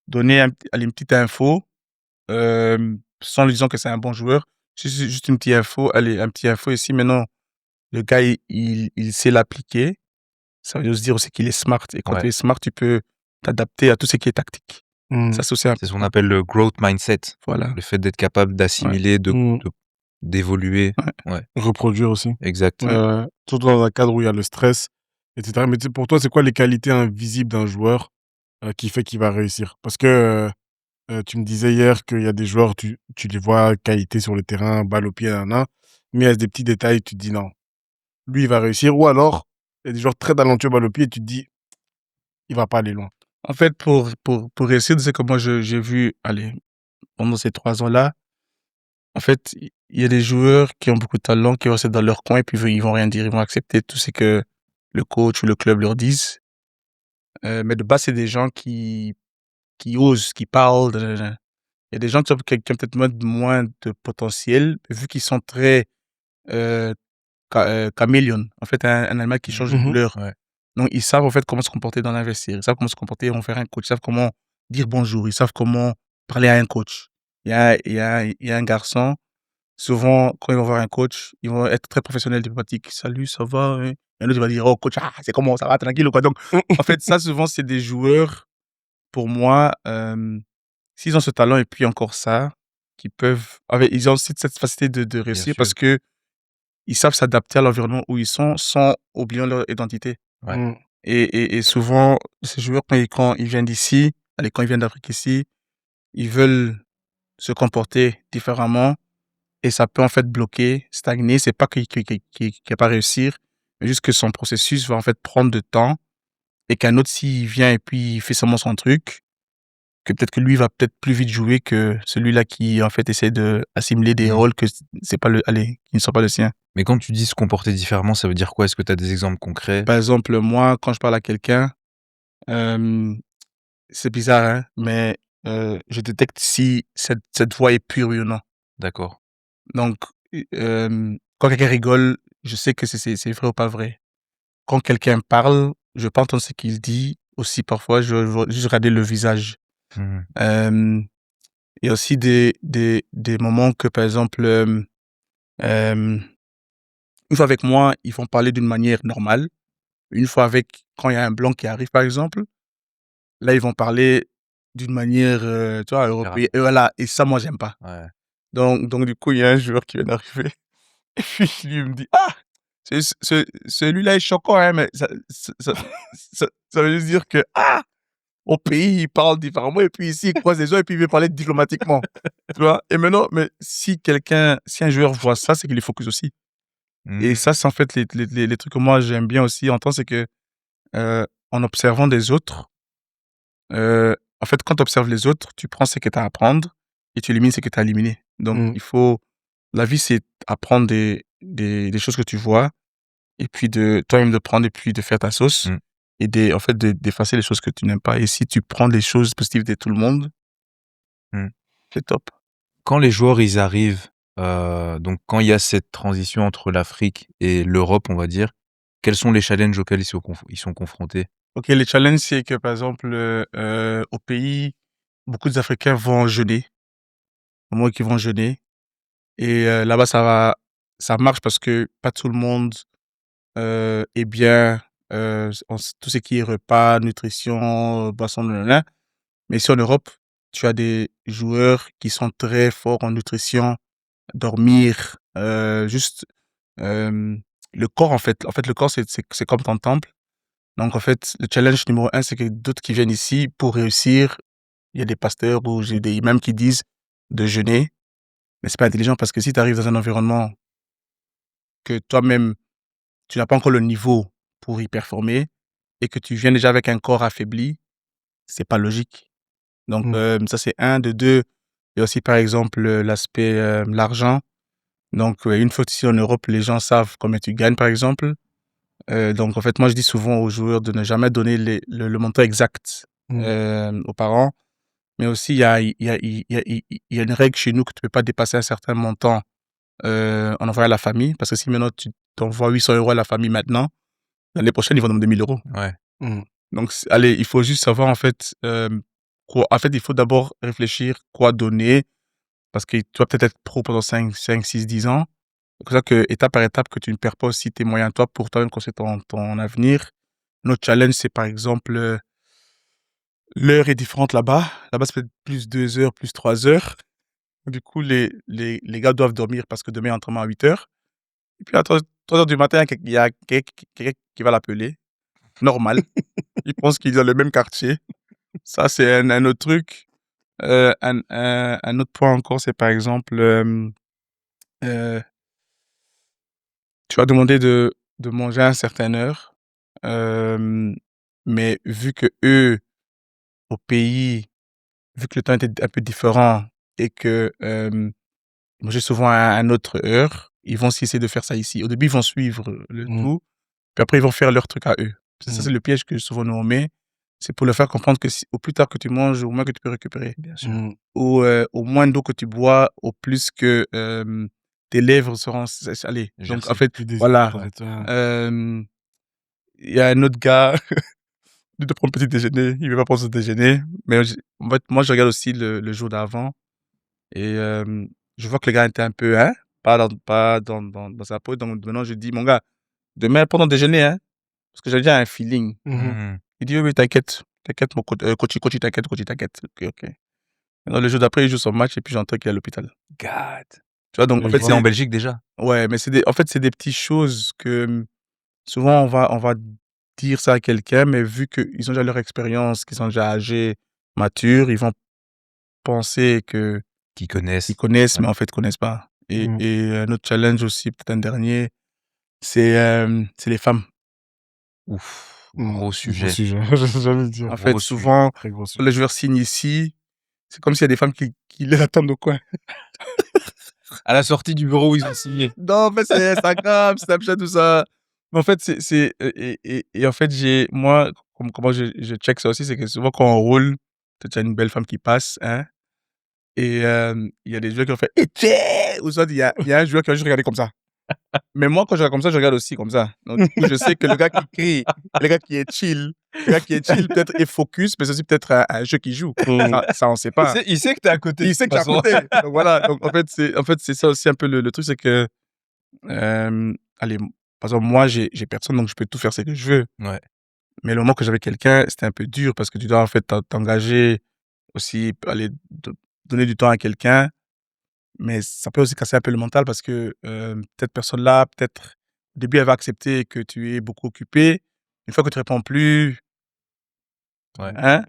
donner allez, une petite info, sans lui disant que c'est un bon joueur. Juste une petite info, allez, un petit info ici maintenant, le gars il sait l'appliquer, ça veut aussi dire aussi qu'il est smart et quand Ouais. tu es smart, tu peux t'adapter à tout ce qui est tactique. Mmh. Ça, c'est aussi C'est ce qu'on important. appelle le growth mindset. Voilà, Le fait d'être capable d'assimiler, Mmh. d'évoluer. ouais. Ouais, Reproduire aussi. exact. Ouais. Surtout dans un cadre où il y a le stress, et cetera. Mais tu sais, pour toi, c'est quoi les qualités invisibles d'un joueur, qui fait qu'il va réussir? Parce que, tu me disais hier qu'il y a des joueurs, tu les vois qualité sur le terrain, balle au pied, nin mais il y a des petits détails, tu te dis: «Non, lui, il va réussir». Ou alors, il y a des joueurs très talentueux balle au pied et tu te dis: «Il va pas aller loin». En fait, pour réussir, tu sais que moi j'ai vu, allez, pendant ces 3 ans-là, en fait, il y a des joueurs qui ont beaucoup de talent, qui vont rester dans leur coin et puis ils vont rien dire. Ils vont accepter tout ce que le coach ou le club leur disent. Mais de base, c'est des gens qui osent, qui parlent. Il y a des gens qui ont peut-être moins de potentiel, vu qu'ils sont très caméléons. En fait, un animal qui change de Mmh. couleur. Ouais. Donc, ils savent en fait comment se comporter dans l'investiaire. Ils savent comment se comporter envers un coach. Ils savent comment dire bonjour. Ils savent comment parler à un coach. Il y a un garçon. Souvent, quand ils vont voir un coach, ils vont être très professionnels, diplomatiques. «Salut, ça va, hein?» Et un autre, il va dire: «Oh coach, c'est comment? Ça va, tranquille ou quoi?» Donc, en fait, ça, souvent, c'est des joueurs, pour moi, s'ils ont ce talent et puis encore ça, qui peuvent ils ont aussi cette facilité de Bien réussir sûr. parce qu'ils savent s'adapter à l'environnement où ils sont sans oublier leur identité. Ouais. Mmh. Et souvent, ces joueurs, quand ils viennent d'ici, allez, quand ils viennent d'Afrique ici, ils veulent se comporter différemment. Et ça peut en fait bloquer, stagner. C'est pas qu'il va pas réussir, mais juste que son processus va en fait prendre de temps et qu'un autre s'il vient et puis il fait seulement son truc, que peut-être que lui va peut-être plus vite jouer que celui-là qui en fait essaie d'assimiler des Mmh. rôles que c'est pas qui ne sont pas le sien. Mais quand tu dis se comporter différemment, ça veut dire quoi? Est-ce que tu as des exemples concrets? Par exemple, moi, quand je parle à quelqu'un, hem, c'est bizarre, hein, mais je détecte si cette voix est pure, oui ou non. D'accord. Donc, quand quelqu'un rigole, je sais que c'est vrai ou pas vrai. Quand quelqu'un parle, je peux entendre ce qu'il dit. Aussi, parfois, je vais juste regarder le visage. Mmh. Hem, il y a aussi des moments que, par exemple, hem, une fois avec moi, ils vont parler d'une manière normale. Une fois quand il y a un blanc qui arrive, par exemple, là, ils vont parler d'une manière, tu vois, Différemment. européenne et voilà et ça, moi, j'aime pas. Ouais. Donc du coup, il y a un joueur qui vient d'arriver et puis lui, il me dit: «Ah! Celui-là est choquant, hein», mais ça veut juste dire que, ah! Au pays, ils parlent différemment et puis ici, ils croisent les gens et puis ils veulent parler diplomatiquement, tu vois? Et maintenant, mais si un joueur voit ça, c'est qu'il est focus aussi et Mmh. ça, c'est en fait les trucs que moi j'aime bien aussi entendre, c'est que, en observant des autres, en fait, quand tu observes les autres, tu prends ce que tu as à apprendre et tu élimines ce que tu as à éliminer. Donc Mmh. la vie, c'est apprendre des choses que tu vois et puis de toi-même de prendre et puis de faire ta sauce Mmh. et en fait, d'effacer les choses que tu n'aimes pas. Et si tu prends les choses positives de tout le monde, Mmh. c'est top. Quand les joueurs, ils arrivent, donc quand il y a cette transition entre l'Afrique et l'Europe, on va dire, quels sont les challenges auxquels ils sont confrontés? OK, les challenges, c'est que, par exemple, au pays, beaucoup d'Africains vont jeûner, au moins qu'ils vont jeûner et là-bas, ça marche parce que pas tout le monde, est bien, en tout ce qui est repas, nutrition, boissons, nin mais ici en Europe, tu as des joueurs qui sont très forts en nutrition, dormir, juste, le corps, en fait. En fait, le corps, c'est comme ton temple. Donc en fait, le challenge numéro un, c'est que d'autres qui viennent ici pour réussir, il y a des pasteurs ou j'ai des imams qui disent de jeûner, mais c'est pas intelligent parce que si tu arrives dans un environnement que toi-même, tu n'as pas encore le niveau pour y performer et que tu viens déjà avec un corps affaibli, c'est pas logique. Donc Mmh. ça c'est un. De 2, il y a aussi par exemple, l'aspect, l'argent. Donc une fois ici en Europe, les gens savent combien tu gagnes par exemple. Donc en fait, moi je dis souvent aux joueurs de ne jamais donner le montant exact, Mmh. aux parents. Mais aussi il y a une règle chez nous que tu peux pas dépasser un certain montant, en envoyant à la famille. Parce que si maintenant tu t'envoies 800 € à la famille maintenant, l'année prochaine, ils vont demander 1 000 €. Ouais. Mmh. Donc allez, il faut juste savoir en fait, quoi en fait, il faut d'abord réfléchir quoi donner parce que tu vas peut-être être pro pendant 5, 5, 6, 10 ans. C'est pour ça que étape par étape que tu ne perds pas aussi tes moyens toi pour toi-même construire ton avenir. Notre challenge, c'est par exemple, l'heure est différente là-bas. Là-bas, c'est peut-être plus 2 heures, plus 3 heures. Du coup, les gars doivent dormir parce que demain, il y a entraînement à 8 heures. Et puis à 3 heures du matin, il y a quelqu'un qui va l'appeler. Normal. Il pense qu'il est dans le même quartier. Ça, c'est un autre truc. Un autre point encore, c'est par exemple, heu, tu vas demander de manger à une certaine heure, hem, mais vu que eux au pays, vu que le temps était un peu différent et que, ils mangeaient souvent à une autre heure, ils vont essayer de faire ça ici. Au début, ils vont suivre, le Mmh. tout, puis après ils vont faire leur truc à eux. Ça, Mmh. c'est le piège que souvent nous on met. C'est pour leur faire comprendre que si au plus tard que tu manges, au moins que tu peux récupérer. Bien sûr. Mmh. Ou, au moins d'eau que tu bois, au plus que, tes lèvres seront salées. Donc en Gercé. fait, Plus déshydraté, voilà, en fait, ouais. hem, il y a un autre gars, lui de prendre petit déjeuner, il veut pas prendre son déjeuner, mais en fait, moi je regarde aussi le jour d'avant et je vois que le gars était un peu, hein, pas dans sa peau, donc maintenant je dis: «Mon gars, demain pendant le déjeuner, hein», parce que j'avais déjà un feeling. Mmh mh. Mmh. Il dit: «Oui, oui, t'inquiète, t'inquiète mon coach, t'inquiète, coach, t'inquiète». OK, OK. Maintenant le jour d'après, il joue son match et puis j'entends qu'il est à l'hôpital. God! Tu vois? Donc Je en Il fait, était vois. en c'est Belgique déjà? ouais, mais c'est des petites choses que, souvent on va dire ça à quelqu'un, mais vu qu'ils ont déjà leur expérience, qu'ils sont déjà âgés, matures, ils vont penser que Qu'ils ils connaissent. connaissent, Ouais. mais en fait, ils connaissent pas. Et Mmh. un autre challenge aussi, peut-être un dernier, c'est les femmes. Ouf, Mmh. gros Gros sujet, sujet, j'allais le dire. En fait, gros sujet. souvent, Très gros quand sujet. les joueurs signent ici, c'est comme s'il y a des femmes qui les attendent au coin. À la sortie du bureau où ils ont signé. Non, en fait, c'est Instagram, Snapchat, tout ça. Mais en fait, et en fait, moi, comment je check ça aussi, c'est que souvent quand on roule, peut-être il y a une belle femme qui passe, hein, et il y a des joueurs qui ont fait: «Eh tchè!» Ou soit il y a un joueur qui va juste regarder comme ça. Mais moi, quand je regarde comme ça, je regarde aussi comme ça. Donc du coup, je sais que le gars qui crie, le gars qui est chill, peut-être est focus, mais c'est aussi peut-être un jeu qu'il joue. Mmh. Ça, on sait pas. Il sait que tu es à côté de Il toute sait que tu es à façon. côté. Donc voilà, donc en fait, c'est ça aussi un peu le truc, c'est que, allez, par exemple, moi, j'ai personne, donc je peux tout faire ce que je veux. Ouais. Mais le moment que j'avais quelqu'un, c'était un peu dur parce que tu dois en fait t'engager aussi, aller donner du temps à quelqu'un, mais ça peut aussi casser un peu le mental parce que, cette personne-là, peut-être, au début, elle va accepter que tu es beaucoup occupé. Une fois que tu réponds plus, Ouais. hein,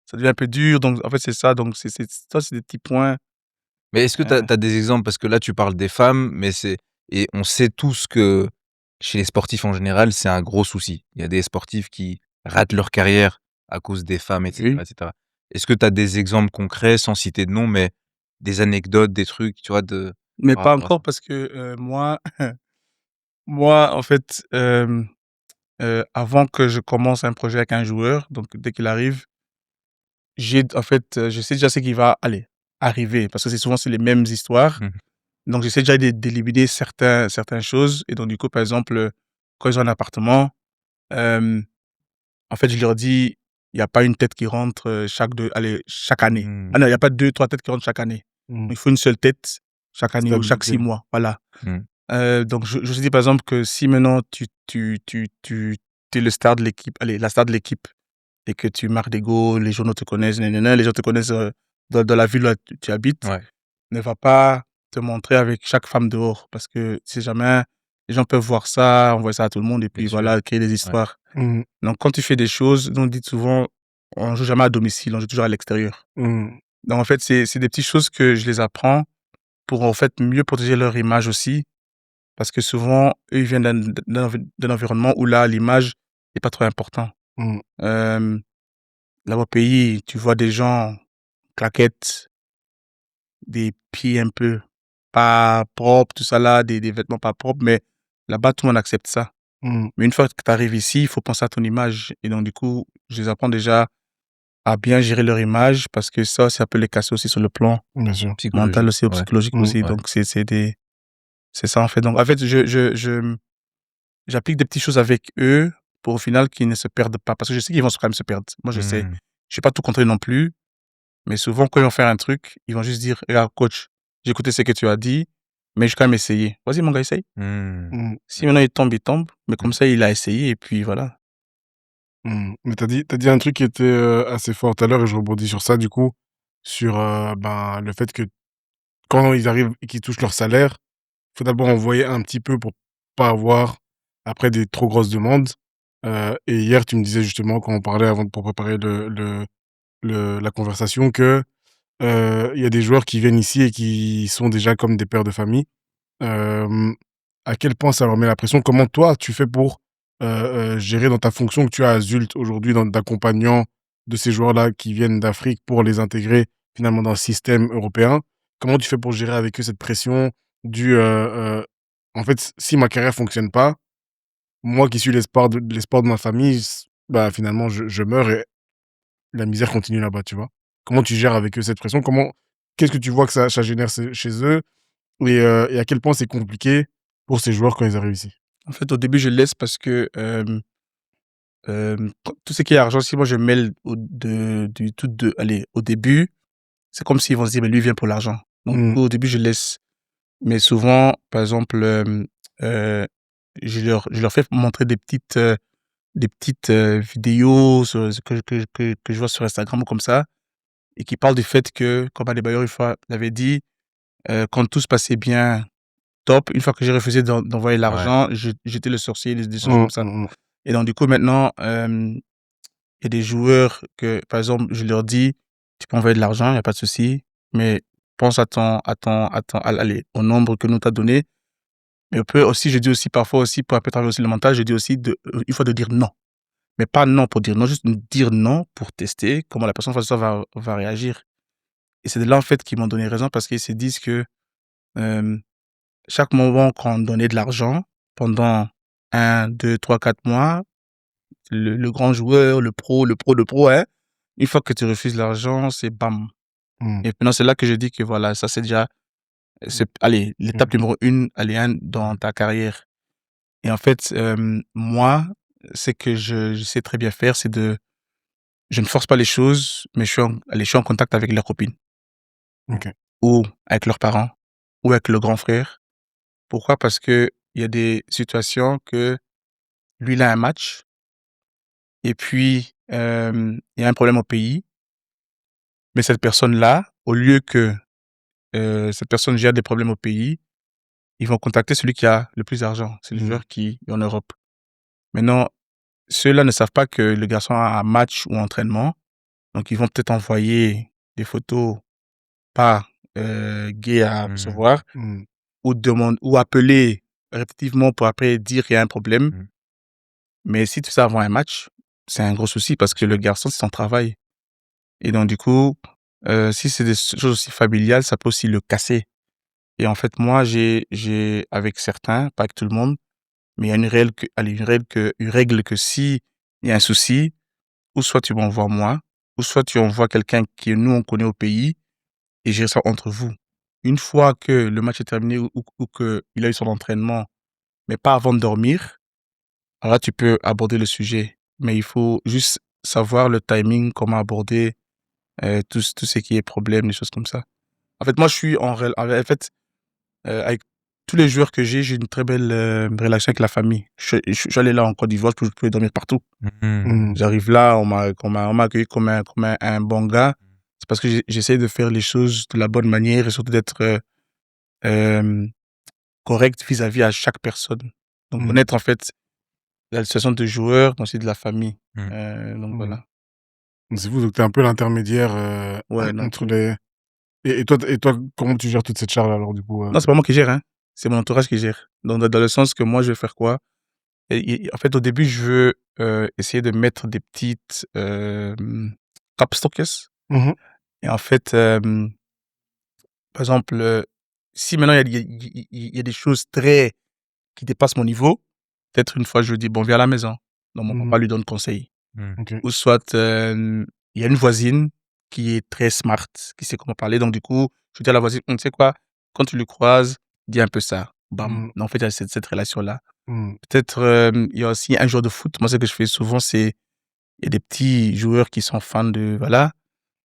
ça devient un peu dur. Donc en fait, c'est ça. Donc ça, c'est des petits points, Mais est-ce que tu heu as des exemples? Parce que là, tu parles des femmes, mais et on sait tous que chez les sportifs en général, c'est un gros souci. Il y a des sportifs qui ratent leur carrière à cause des femmes, et cetera, oui, et cetera. Est-ce que tu as des exemples concrets, sans citer de nom, mais des anecdotes, des trucs, tu vois, mais par pas rapport à encore ça? parce que, moi, Moi, en fait, avant que je commence un projet avec un joueur, donc dès qu'il arrive, je sais déjà ce qui va arriver parce que c'est les mêmes histoires. Mmh. Donc j'essaie déjà d'éliminer certaines choses et donc du coup, par exemple, quand ils ont un appartement, hem, en fait, je leur dis: «Il y a pas une tête qui rentre, chaque année. Mmh. Ah non, il y a pas 2 3 têtes qui rentrent chaque année. Mmh. Il faut une seule tête chaque année ou chaque 6 Stabilité. mois», voilà. Mmh. Donc je te dis par exemple que si maintenant tu es le star de l'équipe, la star de l'équipe et que tu marques des goals, les journaux te connaissent, nin nin nin, les gens te connaissent, dans la ville où tu habites, Ouais, ne va pas te montrer avec chaque femme dehors parce que si jamais les gens peuvent voir ça, envoyer ça à tout le monde et bien puis sûr. voilà, créer des Ouais. histoires. Mmh. Donc quand tu fais des choses, nous on dit souvent, on joue jamais à domicile, on joue toujours à l'extérieur. Mmh. Donc en fait, c'est des petites choses que je les apprends pour en fait mieux protéger leur image aussi parce que souvent, eux, ils viennent d'un environnement où là, l'image est pas trop important. Mmh. Hem, Là-bas au pays, tu vois des gens claquettes, des pieds un peu pas propres, tout ça là, des vêtements pas propres, mais là-bas, tout le monde accepte ça. Mmh. Mais une fois que tu arrives ici, il faut penser à ton image et donc du coup, je les apprends déjà à bien gérer leur image parce que ça peut les casser aussi sur le plan Bien sûr. mental Psychologique, aussi ou ouais. psychologique Mmh. aussi. Ouais. Donc c'est ça en fait. Donc en fait, j'applique des petites choses avec eux pour au final qu'ils ne se perdent pas parce que je sais qu'ils vont quand même se perdre. Moi, je sais. Mmh. Je vais pas tout contrôler non plus, mais souvent quand ils vont faire un truc, ils vont juste dire: «Regarde coach, j'ai écouté ce que tu as dit, mais j'ai quand même essayé. Vas-y mon gars, essaye». Mmh. Mmh. Si maintenant il tombe, mais Mmh. comme ça il a essayé et puis voilà. Mmh. Mais t'as dit un truc qui était, assez fort tout à l'heure et je rebondis sur ça du coup, sur, ben, le fait que quand ils arrivent et qu'ils touchent leur salaire, faut d'abord envoyer un petit peu pour pas avoir après des trop grosses demandes. Et hier, tu me disais justement quand on parlait avant pour préparer la conversation que, il y a des joueurs qui viennent ici et qui sont déjà comme des pères de famille. Hem, à quel point ça leur met la pression? Comment toi, tu fais pour, gérer dans ta fonction que tu as à Zult aujourd'hui d'accompagnant de ces joueurs-là qui viennent d'Afrique pour les intégrer finalement dans le système européen? Comment tu fais pour gérer avec eux cette pression en fait, si ma carrière fonctionne pas, moi qui suis l'espoir de ma famille, bah, finalement je meurs et la misère continue là-bas, tu vois? Comment tu gères avec eux cette pression? Qu'est-ce que tu vois que ça génère chez eux? Et à quel point c'est compliqué pour ces joueurs quand ils arrivent ici? En fait, au début, je laisse parce que, quand tout ce qui est argent, si moi je mêle au début, c'est comme s'ils vont se dire: «Mais lui, il vient pour l'argent». Donc du Mmh. coup, au début, je laisse. Mais souvent, par exemple, heu, je leur fais montrer des petites vidéos sur ce que je vois sur Instagram ou comme ça et qui parlent du fait que, comme Adebayor une fois l'avait dit, quand tout se passait bien, top. Une fois que j'ai refusé d'envoyer Ouais. l'argent, j'étais le sorcier, des choses Mmh, comme ça. mmh mh. Et donc du coup maintenant, il y a des joueurs que, par exemple, je leur dis: «Tu peux envoyer de l'argent, il y a pas de souci, mais pense au nombre que nous t'a donné». Mais on peut aussi je dis aussi parfois aussi pour un peu travailler aussi le mental, je dis aussi une fois de dire non. Mais pas non pour dire non, juste dire non pour tester comment la personne face à soi va réagir. Et c'est de là, en fait, qu'ils m'ont donné raison parce qu'ils se disent que, hem, chaque moment qu'on donnait de l'argent pendant 1 2 3 4 mois, le grand joueur, le pro, hein, une fois que tu refuses l'argent, c'est bam. Mmh. Et maintenant, c'est là que je dis que voilà, ça c'est déjà, c'est allez, l'étape Mmh. numéro 1, allez, 1 dans ta carrière. Et en fait, moi, ce que je sais très bien faire, c'est je ne force pas les choses, mais je suis en contact avec leurs copines OK. ou avec leurs parents ou avec le grand frère. Pourquoi? Parce que il y a des situations que lui, il a un match et puis, il y a un problème au pays, mais cette personne-là, au lieu que, cette personne gère des problèmes au pays, ils vont contacter celui qui a le plus d'argent. C'est le Mmh. joueur qui est en Europe. Maintenant, ceux-là ne savent pas que le garçon a un match ou entraînement, donc ils vont peut-être envoyer des photos pas, gaies à Mmh. recevoir Mmh. ou appeler répétitivement pour après dire qu'il y a un problème. Mmh. Mais si tu fais ça avant un match, c'est un gros souci parce que le garçon, c'est son travail. Et donc du coup, si c'est des choses aussi familiales, ça peut aussi le casser. Et en fait, moi, j'ai avec certains, pas avec tout le monde, Mais il y a une règle que si il y a un souci, ou soit tu m'envoies moi, ou soit tu envoies quelqu'un que nous on connaît au pays et gère ça entre vous. Une fois que le match est terminé ou qu'il a eu son entraînement, mais pas avant de dormir, alors là tu peux aborder le sujet. Mais il faut juste savoir le timing, comment aborder tout ce qui est problème, des choses comme ça. En fait, moi je suis en fait, avec tous les joueurs que j'ai une très belle relation avec la famille. Je suis allé là en Côte d'Ivoire, je pouvais dormir partout. Mmh. J'arrive là, on m'a accueilli comme un bon gars. C'est parce que j'essaie de faire les choses de la bonne manière et surtout d'être correct vis-à-vis à chaque personne. Donc, Mmh. connaître en fait la situation de joueur, mais aussi de la famille. Mmh. Donc Mmh. voilà. C'est vous, donc tu es un peu l'intermédiaire, Ouais, non. entre les et toi, comment tu gères toute cette charge alors du coup, Non, c'est pas moi qui gère, hein. C'est mon entourage qui gère. Donc, dans le sens que moi, je vais faire quoi? En fait, au début, je veux essayer de mettre des petites capstockers. Mmh. Et en fait, par exemple, si maintenant il y a des choses très qui dépassent mon niveau, peut-être une fois je lui dis: «Bon, viens à la maison». Donc mon Mmh. papa lui donne conseil. Mmh. OK. Ou soit, il y a une voisine qui est très smart, qui sait comment parler. Donc du coup, je dis à la voisine: «Tu sais quoi? Quand tu le croises, dis un peu ça». Bam. Mmh. Donc en fait, il y a cette relation-là. Mmh. Peut-être, il y a aussi un joueur de foot. Moi, ce que je fais souvent, c'est il y a des petits joueurs qui sont fans de voilà.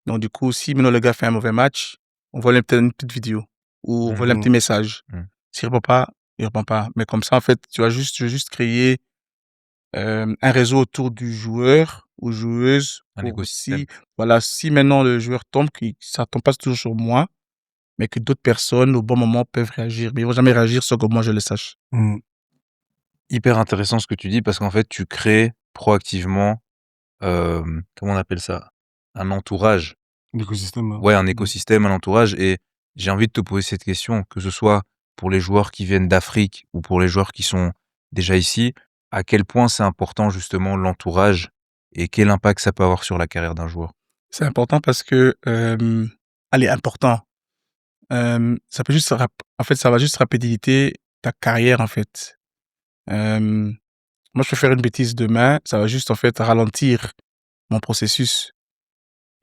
Donc du coup, si maintenant le gars fait un mauvais match, on voit peut-être une petite vidéo ou on voit un Mmh. petit message. Mmh. S'il répond pas, il répond pas. Mais comme ça, en fait, tu vas juste créer un réseau autour du joueur ou joueuse Un pour écosystème. si, voilà, si maintenant le joueur tombe, ça tombe pas toujours sur moi, mais que d'autres personnes au bon moment peuvent réagir. Mais ils vont jamais réagir sans que moi je le sache. Mmh. Hyper intéressant ce que tu dis parce qu'en fait, tu crées proactivement, comment on appelle ça? Un entourage. L'écosystème, Ouais, un mmh. écosystème, un entourage et j'ai envie de te poser cette question, que ce soit pour les joueurs qui viennent d'Afrique ou pour les joueurs qui sont déjà ici, à quel point c'est important justement l'entourage et quel impact ça peut avoir sur la carrière d'un joueur? C'est important parce que, allez, important. Ça peut juste en fait, ça va juste rapiditer ta carrière, en fait. Moi, je peux faire une bêtise demain, ça va juste, en fait, ralentir mon processus.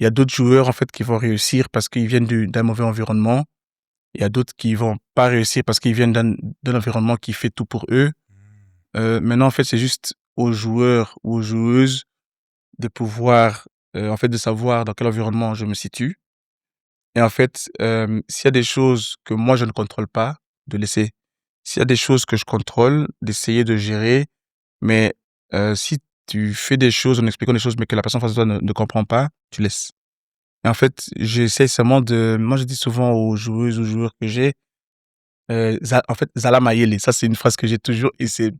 Il y a d'autres joueurs, en fait, qui vont réussir parce qu'ils viennent d'un mauvais environnement. Il y a d'autres qui vont pas réussir parce qu'ils viennent d'un environnement qui fait tout pour eux. Maintenant, en fait, c'est juste aux joueurs ou aux joueuses de pouvoir, en fait, de savoir dans quel environnement je me situe et en fait, s'il y a des choses que moi je ne contrôle pas, de laisser. S'il y a des choses que je contrôle, d'essayer de gérer, mais si tu fais des choses en expliquant des choses, mais que la personne face de toi ne comprend pas, tu laisses. Et en fait, j'essaie seulement moi je dis souvent aux joueuses, aux joueurs que j'ai, en fait, Zala Mayele, ça c'est une phrase que j'ai toujours et c'est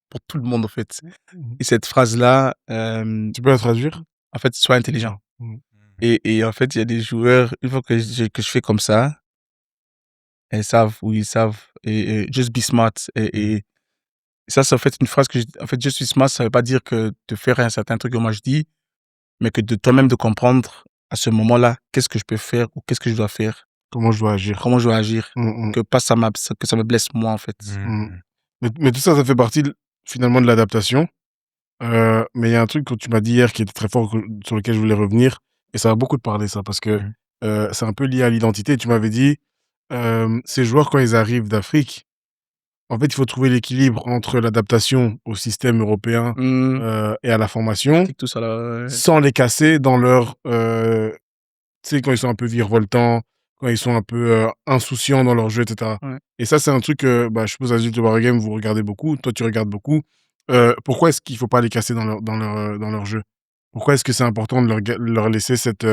pour tout le monde en fait. Mmh. Et cette phrase-là, Tu peux la traduire? en fait, sois intelligent. Mmh. Et en fait, il y a des joueurs, une fois que je fais comme ça, elles savent ou ils savent et just be smart et ça, c'est en fait une phrase en fait, just be smart, ça veut pas dire que de faire un certain truc que moi je dis, mais que de toi-même de comprendre à ce moment-là, qu'est-ce que je peux faire ou qu'est-ce que je dois faire, Comment je dois agir? comment je dois agir, Mmh mh. que pas ça m'a que ça me blesse moi en fait. Mmh. Mmh. Mais tout ça, ça fait partie finalement de l'adaptation. Mais il y a un truc que tu m'as dit hier qui était très fort, sur lequel je voulais revenir, et ça va beaucoup te parler ça, parce que Mmh. c'est un peu lié à l'identité. Tu m'avais dit, ces joueurs, quand ils arrivent d'Afrique, en fait, il faut trouver l'équilibre entre l'adaptation au système européen, Mmh, et à la formation, tactique, tout ça là, ouais, ouais. sans les casser dans leur, tu sais, quand ils sont un peu virevoltants, quand ils sont un peu, insouciants dans leur jeu, et cetera. Ouais. Et ça, c'est un truc que, bah, je suppose, Adult War Game, vous regardez beaucoup. Toi, tu regardes beaucoup. Pourquoi est-ce qu'il faut pas les casser dans leur jeu? Pourquoi est-ce que c'est important de leur laisser cette,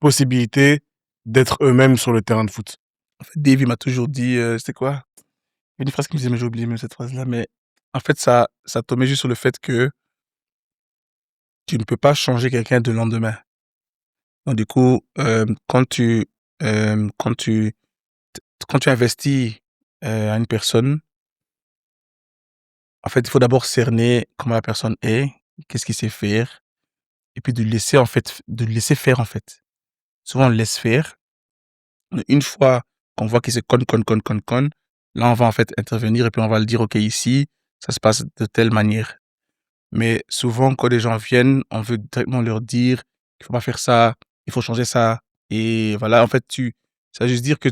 possibilité d'être eux-mêmes sur le terrain de foot? En fait, Dave, il m'a toujours dit, c'était quoi? Il y a une phrase qu'il me disait, mais j'ai oublié même cette phrase-là, mais en fait, ça tombait juste sur le fait que tu ne peux pas changer quelqu'un de lendemain. Donc du coup, hem, quand tu quand tu investis, à une personne, en fait, il faut d'abord cerner comment la personne est, qu'est-ce qu'il sait faire et puis de laisser en fait de le laisser faire, en fait. Souvent, on le laisse faire. Une fois qu'on voit qu'il se conne, là, on va en fait intervenir et puis on va le dire: «OK, ici, ça se passe de telle manière. Mais souvent, quand les gens viennent, on veut directement leur dire qu'il faut pas faire ça, il faut changer ça. Et voilà, en fait, ça veut juste dire que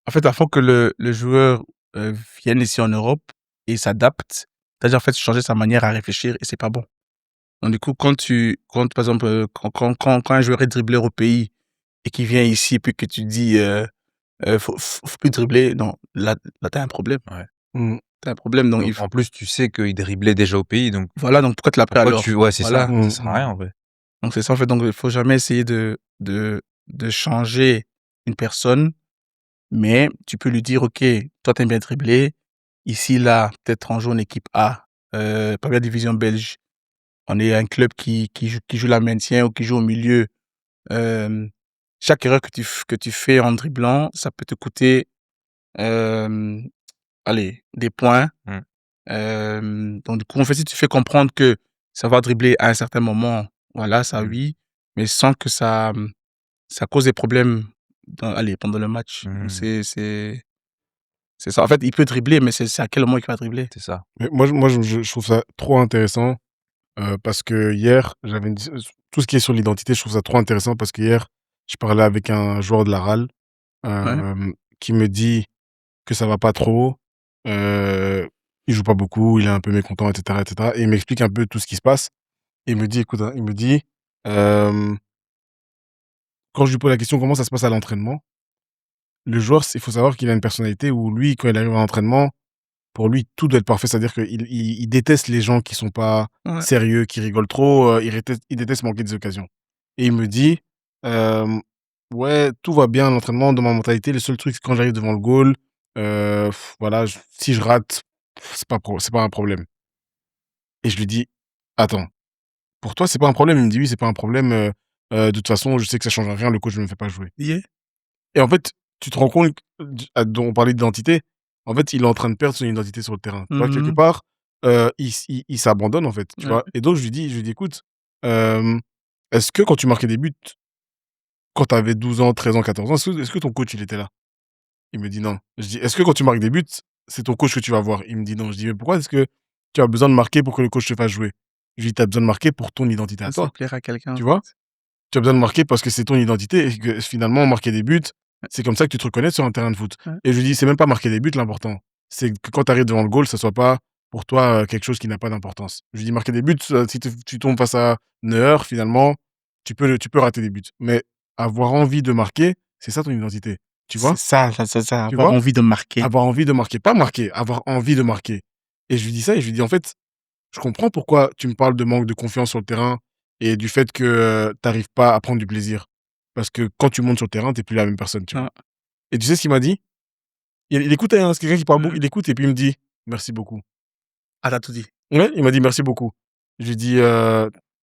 en fait, avant que le joueur vienne ici en Europe et s'adapte, c'est-à-dire en fait changer sa manière à réfléchir et c'est pas bon. Donc du coup, par exemple, quand un joueur est dribbleur au pays et qu'il vient ici puis que tu dis faut plus dribbler, non, là t'as un problème. Ouais. Mmh. T'as un problème, donc Donc en plus, tu sais qu'il driblait déjà au pays, donc voilà, donc pourquoi tu l'as pris pourquoi alors? tu ouais, c'est Voilà. ça sert à rien, en vrai. Donc c'est ça en fait, donc il faut jamais essayer de changer une personne, mais tu peux lui dire: «OK, toi tu aimes bien dribbler, ici là, peut-être on joue en équipe A, première division belge, on est un club qui joue la maintien ou qui joue au milieu, hem, chaque erreur que tu fais en dribblant, ça peut te coûter, hem, allez, des points». Mmh. Donc du coup, en fait, si tu fais comprendre que savoir dribbler à un certain moment, voilà, ça Mmh. oui, mais sans que ça cause des problèmes pendant le match. Donc Mmh. c'est ça. En fait, il peut dribbler, mais c'est à quel moment il va dribbler? C'est ça. Mais moi, je trouve ça trop intéressant, parce que hier, j'avais une dis tout ce qui est sur l'identité, je trouve ça trop intéressant parce que hier, je parlais avec un joueur de la RAL, Ouais, qui me dit que ça va pas trop, il joue pas beaucoup, il est un peu mécontent et cetera et il m'explique un peu tout ce qui se passe et il me dit: «Écoute, hein», il me dit, hem, quand je lui pose la question: «Comment ça se passe à l'entraînement?» Le joueur, il faut savoir qu'il a une personnalité où lui, quand il arrive à l'entraînement, pour lui, tout doit être parfait. C'est-à-dire qu'il déteste les gens qui sont pas ouais. sérieux, qui rigolent trop, il déteste manquer des occasions et il me dit, hem: «Ouais, tout va bien à l'entraînement dans ma mentalité. Le seul truc, c'est quand j'arrive devant le goal, voilà, si je rate, c'est pas un problème» et je lui dis: «Attends, pour toi, c'est pas un problème?» Il me dit: «Oui, c'est pas un problème, de toute façon, je sais que ça change rien, le coach ne me fait pas jouer». Yeah. Et en fait, tu te rends compte dont on parlait d'identité, en fait, il est en train de perdre son identité sur le terrain. Tu vois? Quelque Mmh. part, il s'abandonne, en fait, tu Ouais. vois? Et donc je lui dis: «Écoute, hem, est-ce que quand tu marquais des buts, quand tu avais 12 ans, 13 ans, 14 ans, est-ce que ton coach, il était là?» Il me dit: «Non». Je dis: «Est-ce que quand tu marques des buts, c'est ton coach que tu vas voir?» Il me dit: «Non». Je dis: «Mais pourquoi est-ce que tu as besoin de marquer pour que le coach te fasse jouer?» Je lui dis: «Tu as besoin de marquer pour ton identité à C'est toi». plaire à quelqu'un, en Tu vois? fait. Tu as besoin de marquer parce que c'est ton identité et que finalement marquer des buts, c'est comme ça que tu te reconnais sur un terrain de foot Ouais. et je lui dis: «C'est même pas marquer des buts l'important, c'est que quand tu arrives devant le goal, ça soit pas pour toi, quelque chose qui n'a pas d'importance». Je lui dis: «Marquer des buts, si tu tombes face à Neuer finalement, tu peux rater des buts, mais avoir envie de marquer, c'est ça ton identité». Tu C'est vois? ça, c'est ça, Tu avoir vois? envie de marquer. Avoir envie de marquer, pas marquer, avoir envie de marquer et je lui dis ça et je lui dis: «En fait, je comprends pourquoi tu me parles de manque de confiance sur le terrain et du fait que, tu arrives pas à prendre du plaisir. Parce que quand tu montes sur le terrain, tu es plus la même personne», tu vois? Ouais. Et tu sais ce qu'il m'a dit? Il écoutait, hein, c'est quelqu'un qui parle beaucoup, Mmh. il écoute et puis il me dit: «Merci beaucoup». Ah, tu tout dit. Ouais, il m'a dit: «Merci beaucoup». Je lui dis: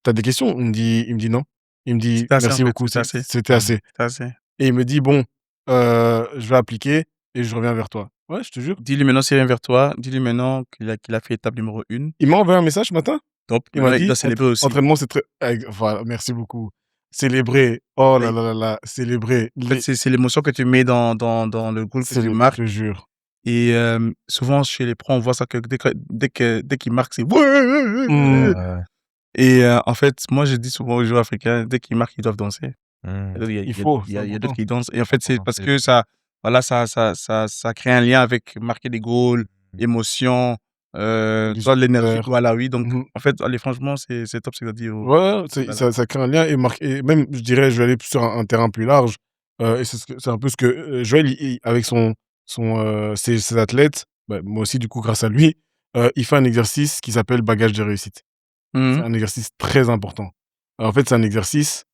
«Tu des questions?» Il me dit: «Non». Il me dit: C'était assez, en «Merci fait, beaucoup, c'était assez. c'était assez» C'était assez. et il me dit: «Bon, je vais appliquer et je reviens vers toi». Ouais, je te jure. Dis-lui maintenant s'il vient vers toi, dis-lui maintenant qu'il a fait étape numéro 1. Il m'a envoyé un message ce matin. Top, Il m'a maintenant il doit dit: célébrer aussi. Entraînement, c'est très» voilà, merci beaucoup. Célébrer, oh là Et là là là, célébrer en fait, les c'est l'émotion que tu mets dans le goal que tu je marques te jure. et souvent chez les pros, on voit ça que dès qu'ils marquent, c'est: «Ouais!» Mmh, Ouais. et en fait, moi, je dis souvent aux joueurs africains, dès qu'ils marquent, ils doivent danser. Mmh. Il y a il il y a faut, il y c'est a il y a d'autres important. qui dansent et en fait, c'est Important, parce que célébrer. ça voilà, ça crée un lien avec marquer des goals, Mmh. émotion, Les tu vois l'énergie supporters. voilà, oui, donc Mmh. en fait, allez franchement, c'est top ce que tu as dit au Ouais, ouais, voilà. ça crée un lien et même, je dirais, je vais aller sur un terrain plus large, et c'est un peu ce que, Joël, avec ses athlètes, bah, moi aussi, du coup, grâce à lui, il fait un exercice qui s'appelle bagage de réussite. Mmh C'est mh. un exercice très important. En fait, c'est un exercice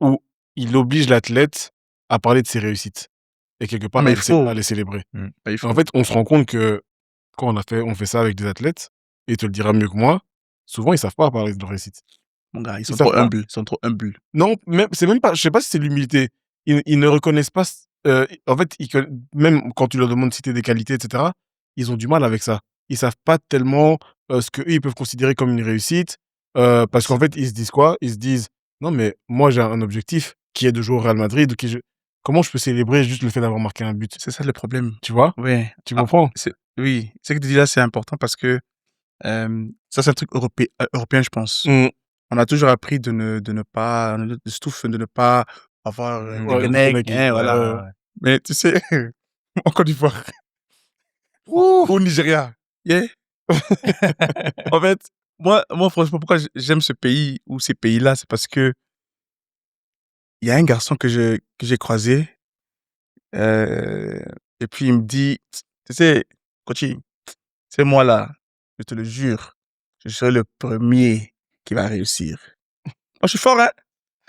où il oblige l'athlète à parler de ses réussites et quelque Ah part mais il à faut, les célébrer. Mmh. bah, il En faut. fait, on se rend compte que quand on fait ça avec des athlètes, et il te le dira mieux que moi, souvent ils savent pas parler de leur réussite. Mon gars, Ils savent pas. ils sont trop humbles. Non, même c'est même pas, je sais pas si c'est l'humilité. Ils ne reconnaissent pas en fait, même quand tu leur demandes de citer des qualités et cetera, ils ont du mal avec ça. Ils savent pas tellement, ce qu'eux, ils peuvent considérer comme une réussite, parce qu'en C'est fait, ils se disent quoi? Ils se disent: «Non, mais moi, j'ai un objectif qui est de jouer au Real Madrid, comment je peux célébrer juste le fait d'avoir marqué un but?» c'est ça le problème. Tu vois? Ouais. Tu Ah, comprends? oui, ce que tu dis là, c'est important parce que ça, c'est un truc européen, je pense. Mmh. On a toujours appris de ne pas, de Stouff, de ne pas avoir Ouais, des une necks, connect. hein, voilà. Ouais, ouais. Mais tu sais, en Côte d'Ivoire, Ouh! au Nigeria, yeah. En fait, moi, franchement, pourquoi j'aime ce pays ou ces pays-là, c'est parce que il y a un garçon que j'ai croisé, euh, et puis il me dit, tu sais, Kochi, c'est moi là, je te le jure, je serai le premier qui va réussir. Moi, je suis fort, hein.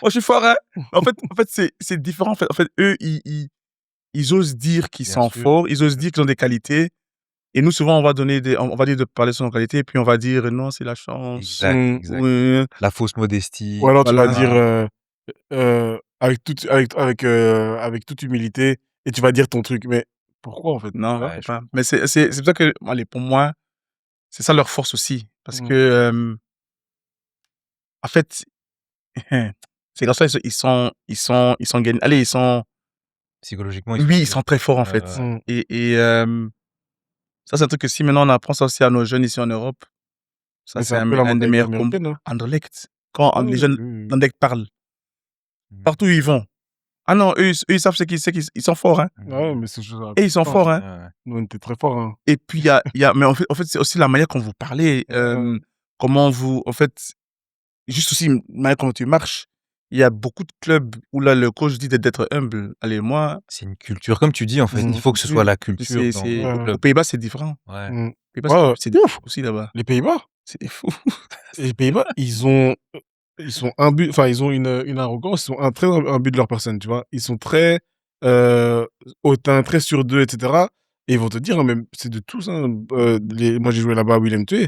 Moi, je suis fort, hein. En fait, c'est différent. En fait, eux, ils osent dire qu'ils Bien sont sûr. forts, ils osent dire qu'ils ont des qualités. Et nous, souvent, on va dire de parler sur nos qualités, et puis on va dire non, c'est la chance. Exact, Mmh. exact. Oui, La fausse modestie, Ou alors tu vas voilà. dire, avec toute humilité et tu vas dire ton truc. Mais pourquoi, en fait? Tu Non, vois? ouais, faut je pas. Mais c'est pour ça que, allez, pour moi, c'est ça leur force aussi. Parce Mmh. que, en fait, ces garçons, ils sont gagnés. Allez, ils sont, psychologiquement, ils sont oui, ils solides. sont très forts, en Ouais, fait. ouais. Mmh. Et ça, c'est un truc que si maintenant on apprend ça aussi à nos jeunes ici en Europe, ça, Mais c'est c'est un peu la un des mentalité meilleurs combos. américaine, hein. Anderlecht. Quand Ah les oui, jeunes oui, oui. d'Anderlecht parlent, Mmh. partout où ils vont. Ah non, eux, ils savent ils sont forts, hein. Ah ouais, mais c'est chose à Et ils sont comprendre. forts, hein. Ouais, ouais. Nous, on était très forts, hein. Et puis mais en fait, c'est aussi la manière quand vous parlez, comment vous, en fait, juste aussi une manière comment tu marches. Il y a beaucoup de clubs où là, le coach dit d'être humble. Allez, moi, C'est une culture, comme tu dis, en fait. Mmh. Il faut que ce soit la culture dans c'est, le Ouais. aux club. Pays-Bas, c'est différent. Ouais. Mmh. Aux Pays-Bas, Ouais, ouais. c'est des Ouf! fous aussi là-bas. Les Pays-Bas? C'est des fous. Les Pays-Bas, ils sont imbus, enfin, ils ont une arrogance, ils sont très imbus de leur personne, tu vois? Ils sont très, hautains, très sûrs d'eux, et cetera, et ils vont te dire, hein, même, c'est de tous, hein, moi, j'ai joué là-bas à Willem II.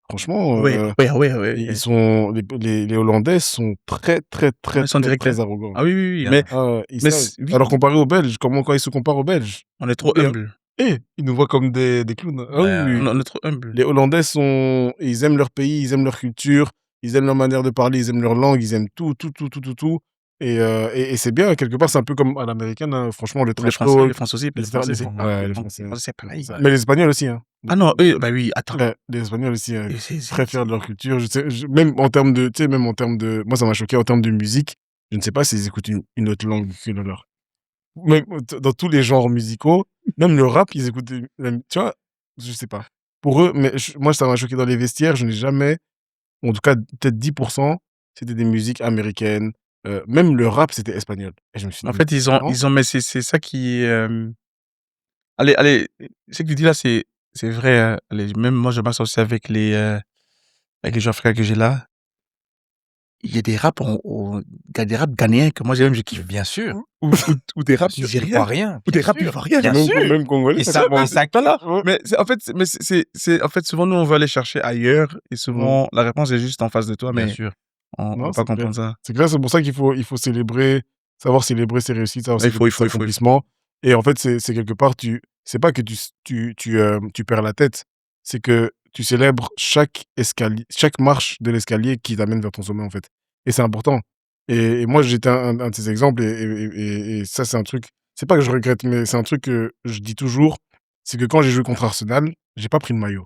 Franchement, Ouais, ouais, ouais, ouais, ils ouais. sont les Hollandais sont très, très, Ah, très, ils sont très, directs, hein. très arrogants. Ah oui, oui, oui. Bien. Mais, Ah ouais, ils mais savent. oui, Alors comparé aux Belges, quand ils se comparent aux Belges, on est trop et humble. ils nous voient comme des clowns. Ah oui, Ouais, oui, ouais. oui. On est trop humble. Les Hollandais ils aiment leur pays, ils aiment leur culture, ils aiment leur manière de parler, ils aiment leur langue, ils aiment tout, tout, tout, tout, tout, tout, et c'est bien quelque part, c'est un peu comme à l'américaine, hein, franchement, le Comme les trash Français, talk, les Français aussi, et les cetera, Français, c'est ouais, les les Français, Français, c'est pareil. ça, mais les Espagnols aussi, hein. Ah non, eux, bah oui, attends. Ouais, les Espagnols aussi, Et très fiers de leur culture. Je sais, même en termes de, tu sais, même en termes de, moi ça m'a choqué en termes de musique. Je ne sais pas s'ils écoutent une autre langue que la leur. Même dans tous les genres musicaux, même le rap, ils écoutent, tu vois, je sais pas. Pour eux, mais moi ça m'a choqué dans les vestiaires. Je n'ai jamais, en tout cas peut-être 10%, c'était des musiques américaines. Même le rap, c'était espagnol. Et je me suis en dit, fait, non, mais c'est ça qui est, allez, ce que tu dis là, c'est vrai, hein. Allez, même moi, je m'associe aussi avec les gens africains que j'ai là. Il y a des raps il y a des raps ghanéens que moi, je Mais kiffe. bien sûr. Ou des raps Bien sûr, nigériens. ivoirien, Ou bien des raps sûr, ivoiriens. bien même, sûr. même congolais. Et ça, Mais mais ça, voilà. Ouais. Mais en fait, en fait, souvent, nous, on veut aller chercher ailleurs. Et souvent, la réponse est juste en face de toi, bien mais sûr. on Non, va pas c'est clair. comprendre ça. C'est clair, c'est pour ça il faut célébrer, savoir célébrer ses réussites, savoir Ouais, célébrer ses il faut. accomplissements. Et en fait, c'est quelque part, c'est pas que tu perds la tête, c'est que tu célèbres chaque marche de l'escalier qui t'amène vers ton sommet, en fait. Et c'est important. Et moi, j'étais un de ces exemples, et ça, c'est un truc, c'est pas que je regrette, mais c'est un truc que je dis toujours, c'est que quand j'ai joué contre Arsenal, j'ai pas pris le maillot.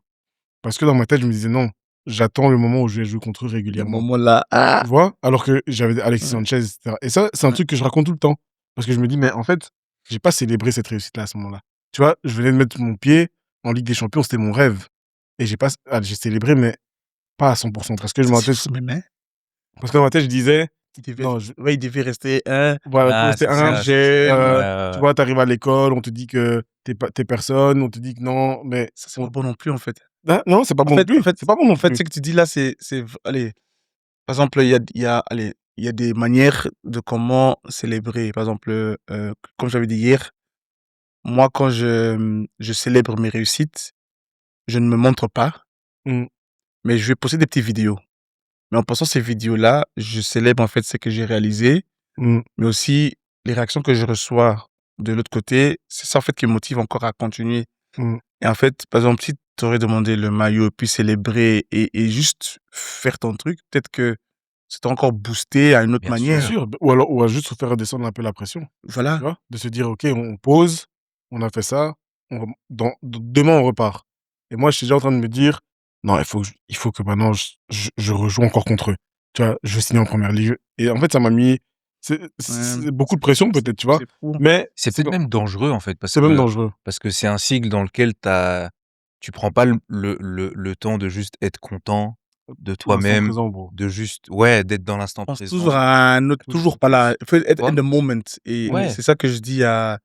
Parce que dans ma tête, je me disais non, j'attends le moment où je vais jouer contre eux Des régulièrement. moments là. Ah! Tu vois? Alors que j'avais Alexis Ouais, Sanchez, et cetera. Et ça, c'est un ouais. truc que je raconte tout le temps. Parce que je me dis: «Mais en fait, j'ai pas célébré cette réussite-là, à ce moment-là». Tu vois? Je venais de mettre mon pied en Ligue des Champions, c'était mon rêve. Et j'ai célébré, mais pas à 100 parce que je me rappelle, C'est même, hein. parce que dans ma tête, je disais: «Non, Ouais, il devait rester un. voilà, faut Ah, rester c'est C'est humble». ça, c'est ça. jeune. Ouais, Tu ouais, ouais. vois, tu arrives à l'école, on te dit que t'es personne, on te dit que non, mais Ça, c'est pas bon non plus, en fait. non, c'est pas bon non plus, c'est pas bon non En fait, plus. ce que tu dis là, allez, par exemple, allez, il y a des manières de comment célébrer. Par exemple, comme j'avais dit hier, moi, quand je célèbre mes réussites, je ne me montre pas, Mmh, mais je vais poster des petites vidéos. Mais en postant ces vidéos-là, je célèbre en fait ce que j'ai réalisé, mmh, mais aussi les réactions que je reçois de l'autre côté. C'est ça en fait qui me motive encore à continuer. mmh. Et en fait, par exemple, si tu aurais demandé le maillot, puis célébrer et juste faire ton truc, peut-être que ça t'a encore boosté à une autre Bien sûr. Bien manière. sûr, ou alors juste se faire redescendre un peu la pression. Tu Voilà. vois? De se dire: «OK, on pause, on a fait ça, demain, on repart. Et moi, je suis déjà en train de me dire, non, il faut que maintenant, je rejoue encore contre eux. Tu vois, je signe en première ligue. Et en fait, ça m'a mis Ouais, c'est beaucoup de pression, peut-être, tu vois. c'est fou. Mais C'est peut-être même dangereux, en fait, c'est même dangereux. parce que c'est un cycle dans lequel tu prends pas le temps de juste être content de L'instant toi-même, présent, bro. de juste ouais, d'être dans l'instant Pense présent, toujours à un autre, toujours pas là. Il faut tu être in vois? the moment. Et Ouais. c'est ça que je dis à.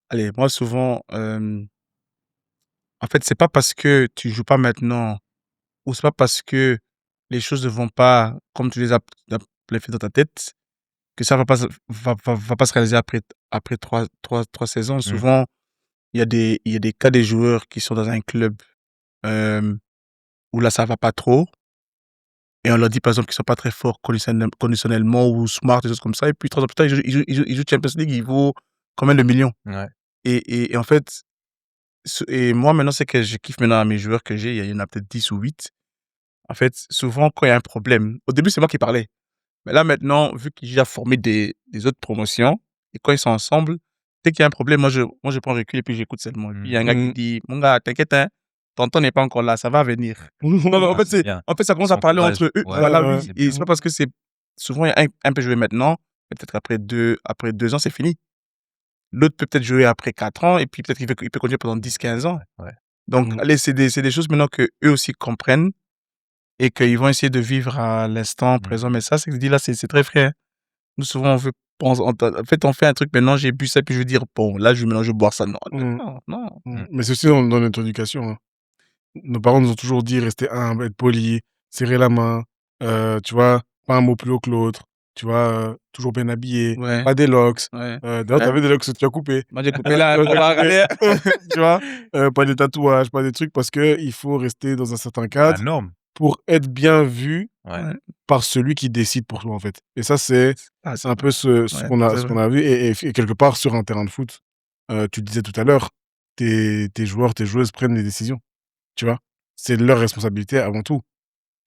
Allez, moi, souvent, en fait, c'est pas parce que tu joues pas maintenant, ou c'est pas parce que les choses ne vont pas comme tu les fait dans ta tête, que ça va pas se réaliser après trois saisons. Mmh. Souvent, il y a des cas des joueurs qui sont dans un club euh, où là, ça va pas trop. Et on leur dit, par exemple, qu'ils sont pas très forts conditionnellement ou smart, des choses comme ça. Et puis, 3 ans plus tard, ils jouent Champions League, ils vaut combien de millions? Ouais. Et en fait, et moi, maintenant, c'est que je kiffe maintenant à mes joueurs que j'ai. Il y en a peut-être 10 ou 8. En fait, souvent, quand il y a un problème, au début, c'est moi qui parlais. Mais là, maintenant, vu que j'ai déjà formé des autres promotions, et quand ils sont ensemble, dès qu'il y a un problème, moi, je prends recul et puis j'écoute seulement. Et puis, il y a un gars qui Mmh. dit, mon gars, t'inquiète, hein, tonton n'est pas encore là, ça va venir. Non, mais Ouais, en Ah, fait, c'est bien. ça commence à parler S'encouragent. entre eux. Ouais, Voilà, ouais. oui. c'est Et bien. c'est pas parce que c'est. Souvent, il y a un peut jouer maintenant, mais peut-être après 2 ans, c'est fini. L'autre peut peut-être jouer après 4 ans, et puis peut-être il peut continuer pendant 10 15 ans. Ouais. Donc, Mmh. allez, c'est des choses maintenant que eux aussi comprennent et qu'ils vont essayer de vivre à l'instant Mmh. présent. Mais ça, c'est que je dis là, c'est très frais, hein. Nous, souvent, en fait, on fait un truc maintenant, j'ai bu ça, puis je veux dire, bon, là, maintenant, je vais boire ça. Non, Mmh. non, non. Mmh. Mmh. Mais c'est aussi dans notre éducation, hein. Nos parents nous ont toujours dit: «Rester humble, être poli, serrer la main, tu vois? Pas un mot plus haut que l'autre, tu vois? Toujours bien habillé, Ouais, pas des locks». ouais. D'ailleurs, tu Ouais. avais des locks que tu as coupés. Moi, j'ai coupé là, Tu on as va coupé, regarder. tu vois? Pas des tatouages, pas des trucs parce qu'il faut rester dans un certain La cadre norme. pour être bien vu Ouais. Ouais. par celui qui décide pour toi, en fait. Et ça, c'est Ah, c'est un vrai. peu ce Ouais, qu'on a c'est vrai. vu et quelque part sur un terrain de foot, tu le disais tout à l'heure, tes joueurs, tes joueuses prennent des décisions, tu vois? C'est leur responsabilité avant tout.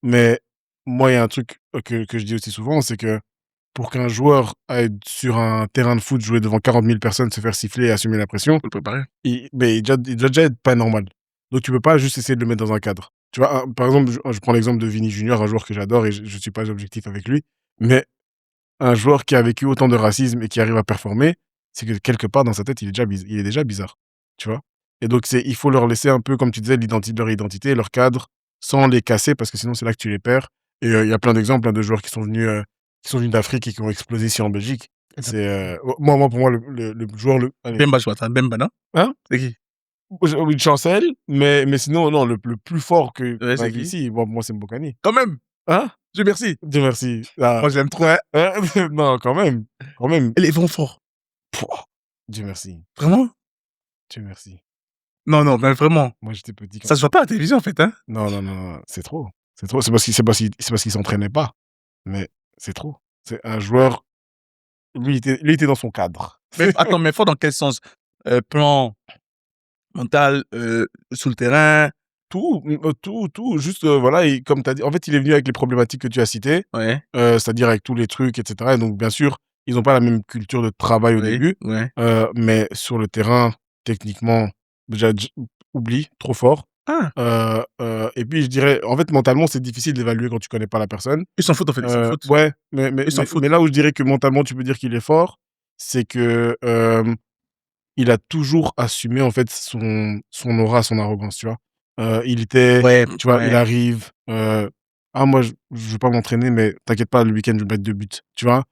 Mais moi, il y a un truc, que je dis aussi souvent, c'est que pour qu'un joueur aille sur un terrain de foot, jouer devant 40 000 personnes, se faire siffler et assumer la pression, Faut le préparer. il doit déjà être pas normal. Donc tu peux pas juste essayer de le mettre dans un cadre. Tu vois? Par exemple, je prends l'exemple de Vini Junior, un joueur que j'adore et je suis pas objectif avec lui, mais un joueur qui a vécu autant de racisme et qui arrive à performer, c'est que quelque part dans sa tête, il est déjà bizarre, tu vois? Et donc il faut leur laisser un peu, comme tu disais, leur identité, leur cadre, sans les casser parce que sinon c'est là que tu les perds. Et il y a plein d'exemples, hein, de joueurs qui sont venus d'Afrique et qui ont explosé ici en Belgique. C'est, pour moi le joueur le allez, Bemba, je vois ça. Bemba, non? hein? C'est qui? Une chancelle, mais sinon non, le plus fort Ouais, qu'on a c'est vu qui? ici, moi pour moi c'est Mbokani. Quand même! Hein? Dieu merci. Dieu merci. Ah, Moi, je l'aime trop, hein. hein? Non, quand même, quand même. Et les vents forts. Pouah! Dieu merci, Vraiment? Dieu merci. Non, non, mais vraiment. Moi, j'étais petit quand Ça se voit pas à la télévision, en fait, hein. non, non, non, non, c'est trop. C'est trop, c'est parce qu'il s'entraînait pas, mais c'est trop. C'est un joueur, lui, il était dans son cadre. Mais attends, mais fort dans quel sens? Plan mental, sur le terrain? Tout, juste, voilà, et comme tu as dit, en fait, il est venu avec les problématiques que tu as citées, Ouais, c'est-à-dire avec tous les trucs et cetera, et donc bien sûr, ils ont pas la même culture de travail au oui, début, ouais. mais sur le terrain, techniquement, déjà oublie, trop fort, Ah! et puis je dirais, en fait, mentalement, c'est difficile d'évaluer quand tu connais pas la personne. Ils s'en foutent, en fait, ils s'en foutent. Ouais, Ils s'en foutent. mais là où je dirais que mentalement tu peux dire qu'il est fort, c'est que, il a toujours assumé en fait son aura, son arrogance, tu vois? Il était Ouais, tu vois, il ouais. arrive, «Ah moi je vais pas m'entraîner mais t'inquiète pas, le week-end je vais mettre 2 buts», tu vois?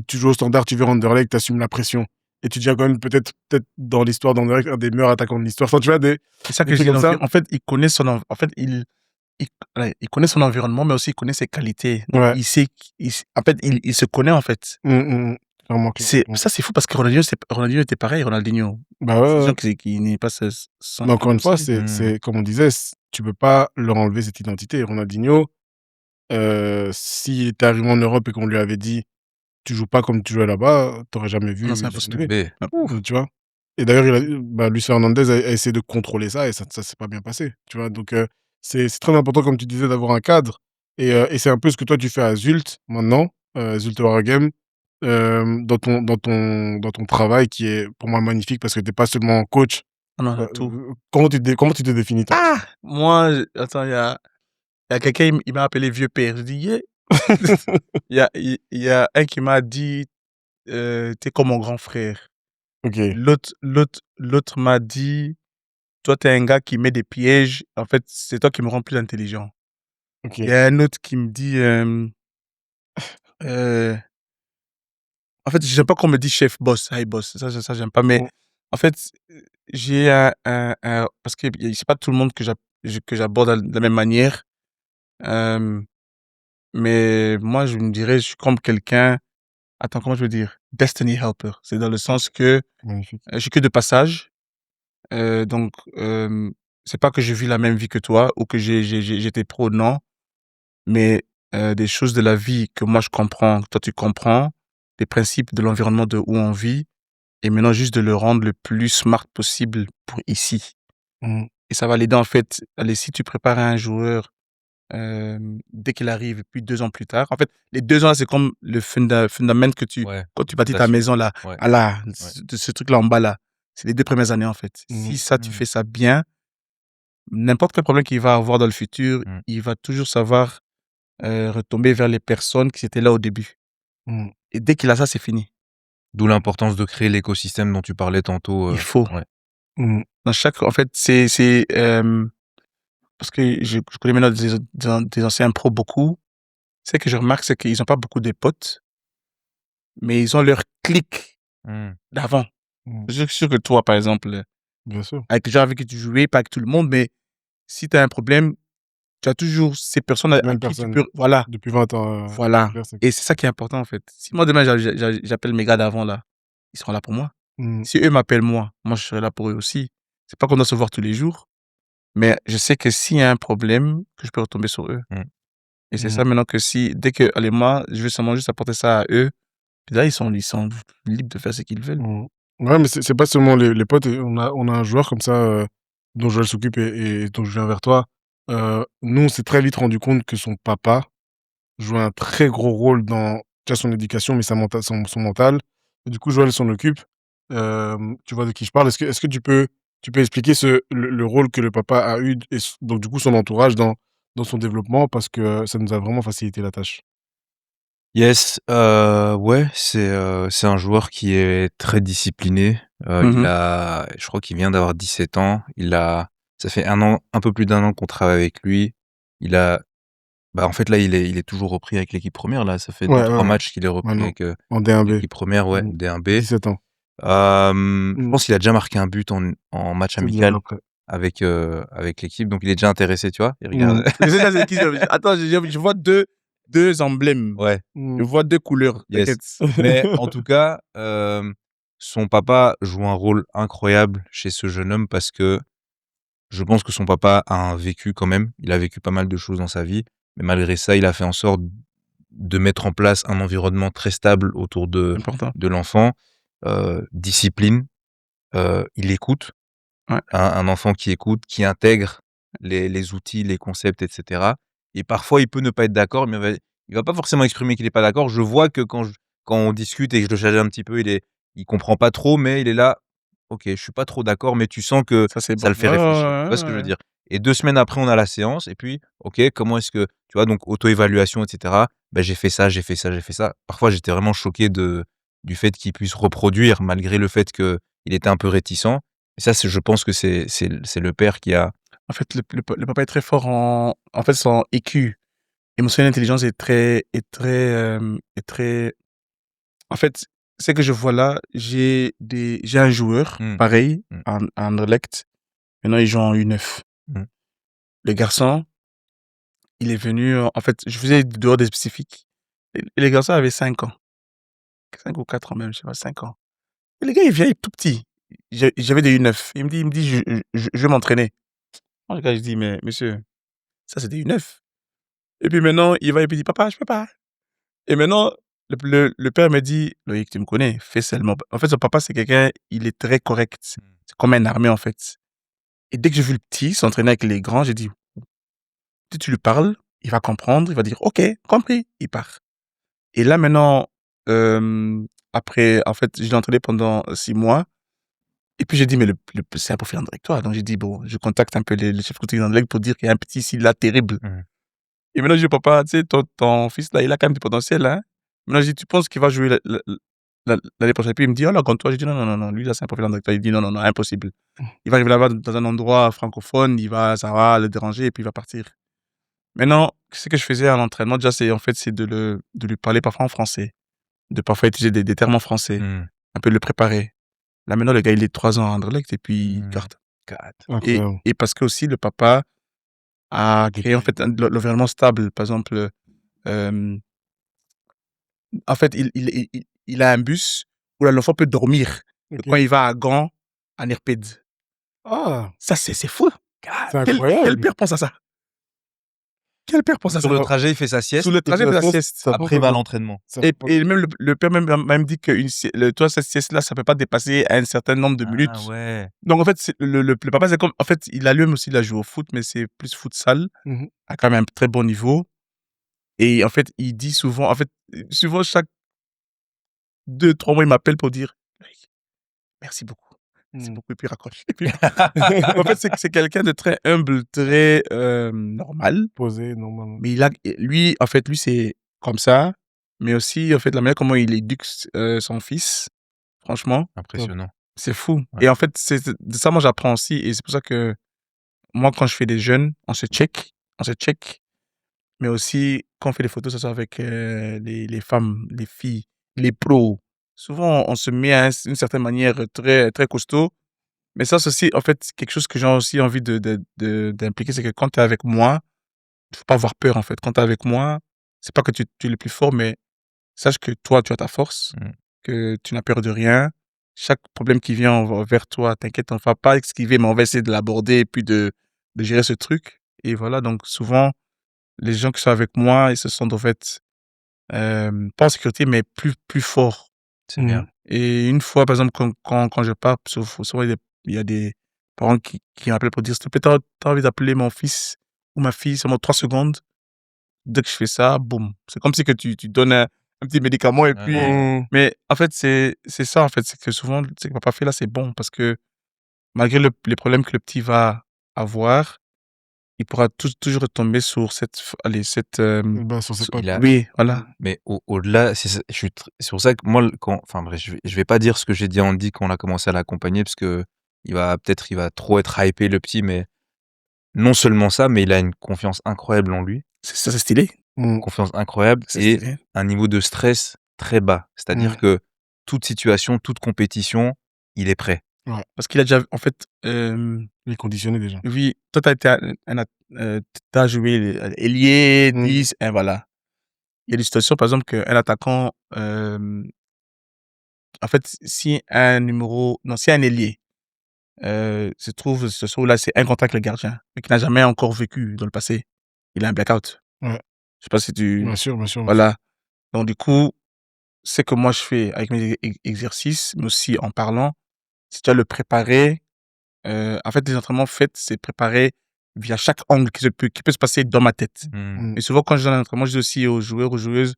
Tu joues au Standard, tu veux Anderlecht, tu assumes la pression et tu deviens quand même peut-être dans l'histoire d'Anderlecht un des meilleurs attaquants de l'histoire. Enfin, tu vois C'est ça des que je trucs dis, comme ça? en fait, il connaît en fait, il ouais, il connaît son environnement, mais aussi il connaît ses qualités. Donc Ouais. il sait en fait, il se connaît, en fait. Mmh, mmh mh. Clairement, clairement, clairement. C'est fou parce que Ronaldinho était pareil, Ronaldinho. Bah, ouais, C'est des ouais. gens qui n'est pas se Mais encore sentiment une fois, aussi. Mmh. c'est comme on disait, tu peux pas leur enlever cette identité. Ronaldinho, s'il était arrivé en Europe et qu'on lui avait dit: «Tu joues pas comme tu jouais là-bas», tu aurais jamais Non, vu c'est Laisse impossible. tomber, Beh, Ah, ouf! tu vois? Et d'ailleurs, Luis Fernandez a essayé de contrôler ça et ça s'est pas bien passé, tu vois? Donc c'est très important, comme tu disais, d'avoir un cadre et c'est un peu ce que toi tu fais à Zult maintenant, Zulte Waregem, dans ton travail qui est pour moi magnifique parce que tu es pas seulement coach, On en a tout. Comment tu te définis, toi? Ah! Moi, attends, il y a quelqu'un, il m'a appelé vieux père. Je dis: «Yeah». Il y a un qui m'a dit, «Tu es comme mon grand frère». OK, L'autre m'a dit: «Toi, tu es un gars qui met des pièges. En fait, c'est toi qui me rends plus intelligent». Il y OK. a un autre qui me dit, heu, en fait, j'aime pas qu'on me dise chef, boss, hi boss, ça j'aime pas, mais Mmh, en fait, j'ai un parce que c'est pas tout le monde que j'aborde de la même manière, hem, mais moi, je me dirais, je suis comme quelqu'un, attends, comment je veux dire? Destiny helper. C'est dans le sens que, magnifique. je suis que de passage, donc c'est pas que je vis la même vie que toi ou que j'étais pro, non, mais des choses de la vie que moi je comprends, que toi tu comprends, des principes de l'environnement de où on vit et maintenant juste de le rendre le plus smart possible pour ici. Mmh, Et ça va l'aider en fait. Allez, si tu prépares un joueur, dès qu'il arrive et puis 2 ans plus tard, en fait, les 2 ans, c'est comme le fundament que tu Ouais, quand tu bâtis ta fondation. maison là, Ouais, ah là, ouais. ce truc-là en bas là, c'est les 2 premières années en fait. mmh, Si ça, tu Mmh. fais ça bien, n'importe quel problème qu'il va avoir dans le futur, Mmh. il va toujours savoir, retomber vers les personnes qui étaient là au début mmh, et dès qu'il a ça, c'est fini. D'où l'importance de créer l'écosystème dont tu parlais tantôt, Il faut. ouais. mmh, Dans chaque en fait, parce que je connais maintenant des anciens pros beaucoup. Ce que je remarque, c'est qu'ils ont pas beaucoup de potes, mais ils ont leur clique Mmh. d'avant. mmh, Je suis sûr que toi, par exemple, bien sûr. avec les gens avec qui tu jouais, pas avec tout le monde, mais si tu as un problème, tu as toujours ces personnes à Même qui tu personne peux voilà, depuis 20 ans, c'est voilà clair, c'est et clair. c'est ça qui est important, en fait. Si moi, demain, j'appelle mes gars d'avant, là, ils seront là pour moi. Mmh, Si eux m'appellent moi, je serai là pour eux aussi. C'est pas qu'on doit se voir tous les jours, mais je sais que s'il y a un problème, que je peux retomber sur eux Mmh. et c'est mmh, ça maintenant que si dès que allez, moi, je veux seulement juste apporter ça à eux, puis là, ils sont libres de faire ce qu'ils veulent. mmh. Ouais, mais c'est pas seulement les potes, on a un joueur comme ça, dont Joël s'occupe et dont je viens vers toi. Nous, on s'est très vite rendu compte que son papa jouait un très gros rôle dans déjà son éducation, mais son mental. Et du coup, Joël s'en occupe. Tu vois de qui je parle. Est-ce que tu peux expliquer le rôle que le papa a eu et donc du coup son entourage dans son développement parce que ça nous a vraiment facilité la tâche. Yes, ouais, c'est un joueur qui est très discipliné. Il Mmh. a je crois qu'il vient d'avoir 17 ans. Ça fait un peu plus d'1 an qu'on travaille avec lui. Il a en fait, là, il est toujours repris avec l'équipe première là. Ça fait deux Ouais, ouais, trois ouais. matchs qu'il est repris Maintenant, avec, en D1B. l'équipe première, ouais, Mmh. D1B. 17 ans. Je Mmh. pense qu'il a déjà marqué un but en match Je te dirai amical après. avec l'équipe, donc il est déjà intéressé, tu vois? Il regarde. Mmh. Je sais déjà c'est qui, attends, je vois deux emblèmes. Ouais. Je Mmh. vois 2 couleurs, Yes. t'inquiète. Mais en tout cas, son papa joue un rôle incroyable chez ce jeune homme parce que je pense que son papa a un vécu quand même. Il a vécu pas mal de choses dans sa vie, mais malgré ça, il a fait en sorte de mettre en place un environnement très stable autour C'est important. de l'enfant. Discipline, il écoute, Ouais, un enfant qui écoute, qui intègre les outils, les concepts et cetera et parfois il peut ne pas être d'accord, mais il va pas forcément exprimer qu'il est pas d'accord. Je vois que quand on discute et que je le challenge un petit peu, il comprend pas trop, mais il est là: «OK, je suis pas trop d'accord», mais tu sens que ça c'est ça bon. le fait Ouais, ouais, réfléchir. Tu ouais, vois ce que je ouais, veux ouais. dire? Et 2 semaines après, on a la séance et puis OK, comment est-ce que tu vois? Donc auto-évaluation et cetera. Bah, j'ai fait ça, j'ai fait ça, j'ai fait ça. Parfois, j'étais vraiment choqué du fait qu'il puisse reproduire malgré le fait qu'il était un peu réticent. Et ça, je pense que c'est le père qui a. En fait, le papa est très fort en fait, son EQ, émotionnel intelligence est très en fait, ce que je vois là, j'ai un joueur Mmh, pareil mmh, en Anderlecht. Maintenant, il joue en U9. mmh, Le garçon, il est venu, en fait, je faisais dehors des spécifiques et le garçon avait 5 ans, 5 ou 4 ans même, je sais pas, 5 ans. Et le gars, il vient, il est tout petit. J'avais des U9. Il me dit: «Je veux m'entraîner». Moi, le gars, je dis: «Mais monsieur, ça, c'est des U9». Et puis maintenant, il va et puis il dit: «Papa, je peux pas». Et maintenant, le père me dit: «Loïc, tu me connais, fais seulement». En fait, son papa, c'est quelqu'un, il est très correct. mmh. C'est comme un armé, en fait. Et dès que j'ai vu le petit s'entraîner avec les grands, j'ai dit: «Si tu lui parles, il va comprendre, il va dire: "OK, compris", il part». Et là, maintenant, après, en fait, je l'ai entraîné pendant 6 mois. Et puis j'ai dit: «Mais c'est un profil Anderlecht, donc j'ai dit: «Bon», je contacte un peu les chefs scouting d'Anderlecht pour dire qu'il y a un petit ici là terrible. Mmh. Et maintenant je dis: «Papa, tu sais ton fils là, il a quand même du potentiel, hein». Maintenant je dis: «Tu penses qu'il va jouer l'année prochaine?» Et puis il me dit: «Oh là, contre toi». J'ai dit: «Non, non, non, non, lui là c'est un profil Anderlecht». Il dit: «Non, non, non, impossible. Il va arriver là-bas dans un endroit francophone, ça va le déranger et puis il va partir». Maintenant, ce que je faisais à l'entraînement déjà, c'est de lui parler parfois en français, de parfois utiliser des termes en français, Mmh. un peu de le préparer. Là maintenant le gars il est 3 ans à Anderlecht et puis il Mmh. cartonne. 4. Incroyable. Et parce que aussi le papa a créé en fait l'environnement stable. Par exemple, hem, en fait il a un bus où là l'enfant peut dormir quand OK. il va à Gand, en Erped. Ah! Ça c'est fou! C'est Quel incroyable! père pense à ça? Quel père pense à Sur ça? le trajet, il fait sa Sur sieste, le trajet, il fait sa sieste. après il va à l'entraînement. Et même le père même dit que cette sieste-là, ça peut pas dépasser un certain nombre de Ah minutes. ouais. Donc en fait, c'est le papa, c'est comme en fait, il allume aussi, il a joué au foot, mais c'est plus futsal, Mmh. à quand même un très bon niveau. Et en fait, il dit souvent, en fait, souvent chaque 2-3 mois, il m'appelle pour dire: «Loïc, merci beaucoup, merci Mmh. beaucoup», et puis il raccroche. Et puis en fait, c'est quelqu'un de très humble, très, normal, Posé normalement. mais lui, en fait, lui, c'est comme ça, mais aussi, en fait, la manière comment il éduque son fils, franchement, Top. Impressionnant. c'est fou. Ouais. Et en fait, c'est de ça, moi, j'apprends aussi, et c'est pour ça que moi, quand je fais des jeunes, on se check. Mais aussi, quand on fait des photos, que ce soit avec, les femmes, les filles, les pros, souvent on se met à une certaine manière très très costaud. Mais ça, c'est aussi, en fait, quelque chose que j'ai aussi envie d'impliquer, c'est que quand tu es avec moi, il faut pas avoir peur, en fait. Quand tu es avec moi, c'est pas que tu es le plus fort, mais sache que toi, tu as ta force, Mmh. que tu n'as peur de rien. Chaque problème qui vient vers toi, t'inquiète, on ne va pas esquiver, mais on va essayer de l'aborder et puis de gérer ce truc. Et voilà, donc souvent, les gens qui sont avec moi, ils se sentent en fait, pas en sécurité, mais plus forts. C'est Mmh. bien. Et une fois, par exemple, quand je pars, souvent il y a des parents qui m'appellent pour dire: «S'il te plaît, tu as envie d'appeler mon fils ou ma fille seulement 3 secondes?» Dès que je fais ça, boum, c'est comme si que tu donnes un petit médicament et puis Ouais. Mmh. mais en fait, c'est ça, en fait, c'est que souvent, ce que papa fait là, c'est bon parce que malgré les problèmes que le petit va avoir, il pourra toujours retomber sur cette, Bah, sur ses Il pattes. a oui, voilà. Mais au-delà, c'est pour ça que moi, quand enfin bref, je vais pas dire ce que j'ai dit à Andy quand on a commencé à l'accompagner parce que il va trop être hypé le petit, mais non seulement ça, mais il a une confiance incroyable en lui, C'est stylé, Mmh. confiance incroyable c'est et stylé. un niveau de stress très bas. C'est-à-dire Mmh. que toute situation, toute compétition, il est prêt. Ouais. Parce qu'il a déjà en fait, Il est conditionné déjà. oui, toi, tu as été tu as joué ailier, Mmh. 10, et voilà. Il y a des situations, par exemple, qu'un attaquant, en fait, si un ailier, se trouve dans une situation où là, c'est un contact avec le gardien, mais qu'il n'a jamais encore vécu dans le passé, il a un blackout. Ouais. Je sais pas si Bien sûr, bien sûr, bien sûr. voilà. Donc du coup, ce que moi je fais avec mes exercices, mais aussi en parlant, c'est déjà le préparer. En fait, les entraînements faits, c'est préparer via chaque angle qui peut se passer dans ma tête. Mmh. Mmh. Et souvent, quand je donne un entraînement, je dis aussi aux joueurs, aux joueuses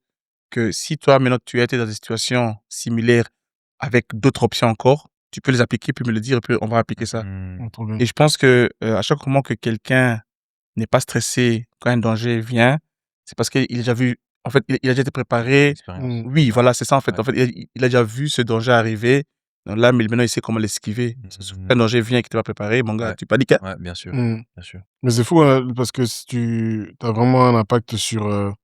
que si toi, maintenant, tu as été dans des situations similaires avec d'autres options encore, tu peux les appliquer, puis me le dire, et puis on va appliquer ça. Mmh. Trop bien. Et je pense que à chaque moment que quelqu'un n'est pas stressé quand un danger vient, c'est parce qu'il a déjà vu, en fait, il a déjà été préparé. Expérience. Mmh. Oui, voilà, c'est ça, en fait. Ouais. En fait, il a déjà vu ce danger arriver. Donc là, mais maintenant, il sait comment l'esquiver. Parce que si Mmh. un danger vient et que tu pas préparé, mon gars, Ouais. tu paniques, hein. Ouais, bien sûr, Mmh. bien sûr. Mais c'est fou, hein, parce que si tu as vraiment un impact sur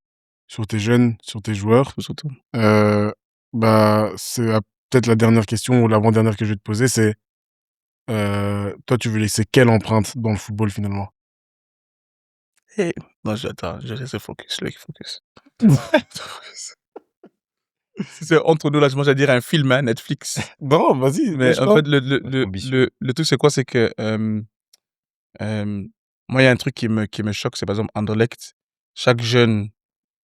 tes jeunes, sur tes joueurs. Surtout. Heu, Bah, c'est peut-être la dernière question ou l'avant-dernière que je vais te poser, c'est, toi, tu veux laisser quelle empreinte dans le football finalement? Et non, attends, je reste focus, le focus. Si c'est entre nous, là, moi, j'allais dire un film, hein, Netflix. Non, vas-y, Mais en lâche-toi. fait, Ambitieux. le truc, c'est quoi? C'est que, moi, il y a un truc qui me choque, c'est par exemple Anderlecht, chaque jeune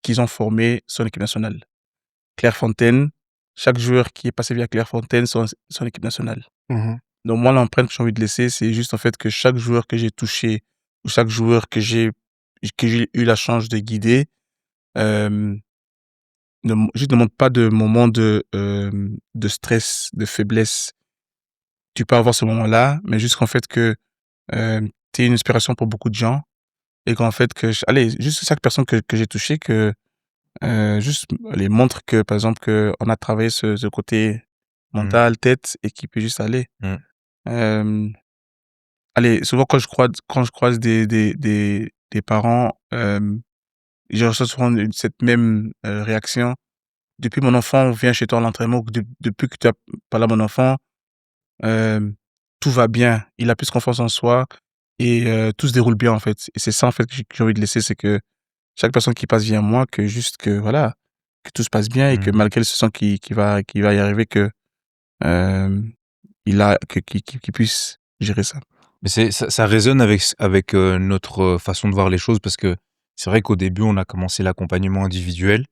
qu'ils ont formé son équipe nationale. Clairefontaine, chaque joueur qui est passé via Clairefontaine son équipe nationale. Mmh. Donc moi, l'empreinte que j'ai envie de laisser, c'est juste en fait que chaque joueur que j'ai touché ou chaque joueur que j'ai eu la chance de guider, hem, ne montre pas de moments de stress, de faiblesse. tu peux avoir ce moment-là, mais juste qu'en fait que tu es une inspiration pour beaucoup de gens et qu'en fait que allez, juste chaque personne que j'ai touchée que juste allez, montre que par exemple que on a travaillé ce côté Mmh. mental, tête et qui peut juste aller. Mmh. Hem, allez, souvent quand je croise des parents, je reçois souvent cette même réaction: «Depuis mon enfant vient chez toi à l'entraînement ou depuis que tu as parlé à mon enfant, hem, tout va bien. Il a plus confiance en soi et tout se déroule bien, en fait» et c'est ça, en fait, que j'ai envie de laisser, c'est que chaque personne qui passe via moi, que juste que voilà, que tout se passe bien et que Mmh. malgré le sent qui va y arriver que, hem, il a que qu'il puisse gérer ça. Mais ça résonne avec, notre, façon de voir les choses parce que c'est vrai qu'au début, on a commencé l'accompagnement individuel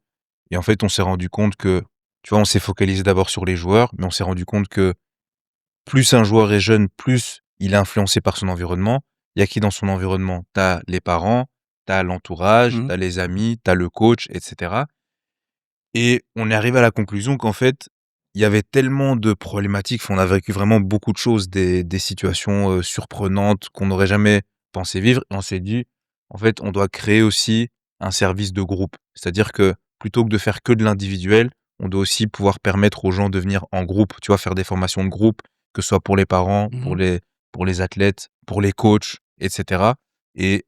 et en fait, on s'est rendu compte que, tu vois, on s'est focalisé d'abord sur les joueurs, mais on s'est rendu compte que plus un joueur est jeune, plus il est influencé par son environnement. Il y a qui dans son environnement? Tu as les parents, tu as l'entourage, Mmh. tu as les amis, tu as le coach et cetera et on est arrivé à la conclusion qu'en fait, il y avait tellement de problématiques, enfin, on a vécu vraiment beaucoup de choses, des situations, surprenantes qu'on n'aurait jamais pensé vivre et on s'est dit: «En fait, on doit créer aussi un service de groupe». C'est-à-dire que plutôt que de faire que de l'individuel, on doit aussi pouvoir permettre aux gens de venir en groupe, tu vois? Faire des formations de groupe, que ce soit pour les parents, Mmh. pour les athlètes, pour les coachs et cetera et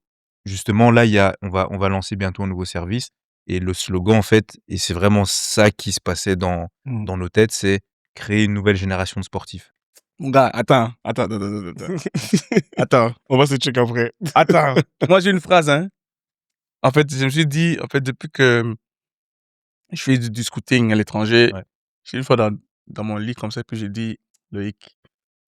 justement là, il y a on va lancer bientôt un nouveau service et le slogan, en fait et c'est vraiment ça qui se passait Mmh. dans nos têtes, c'est créer une nouvelle génération de sportifs. Mon gars, attends. Attends, On va se check après. attends. Moi, j'ai une phrase, hein. En fait, je me suis dit, en fait, depuis que je fais du scouting à l'étranger, Ouais. j'ai une fois dans mon lit comme ça, puis j'ai dit: «Loïc,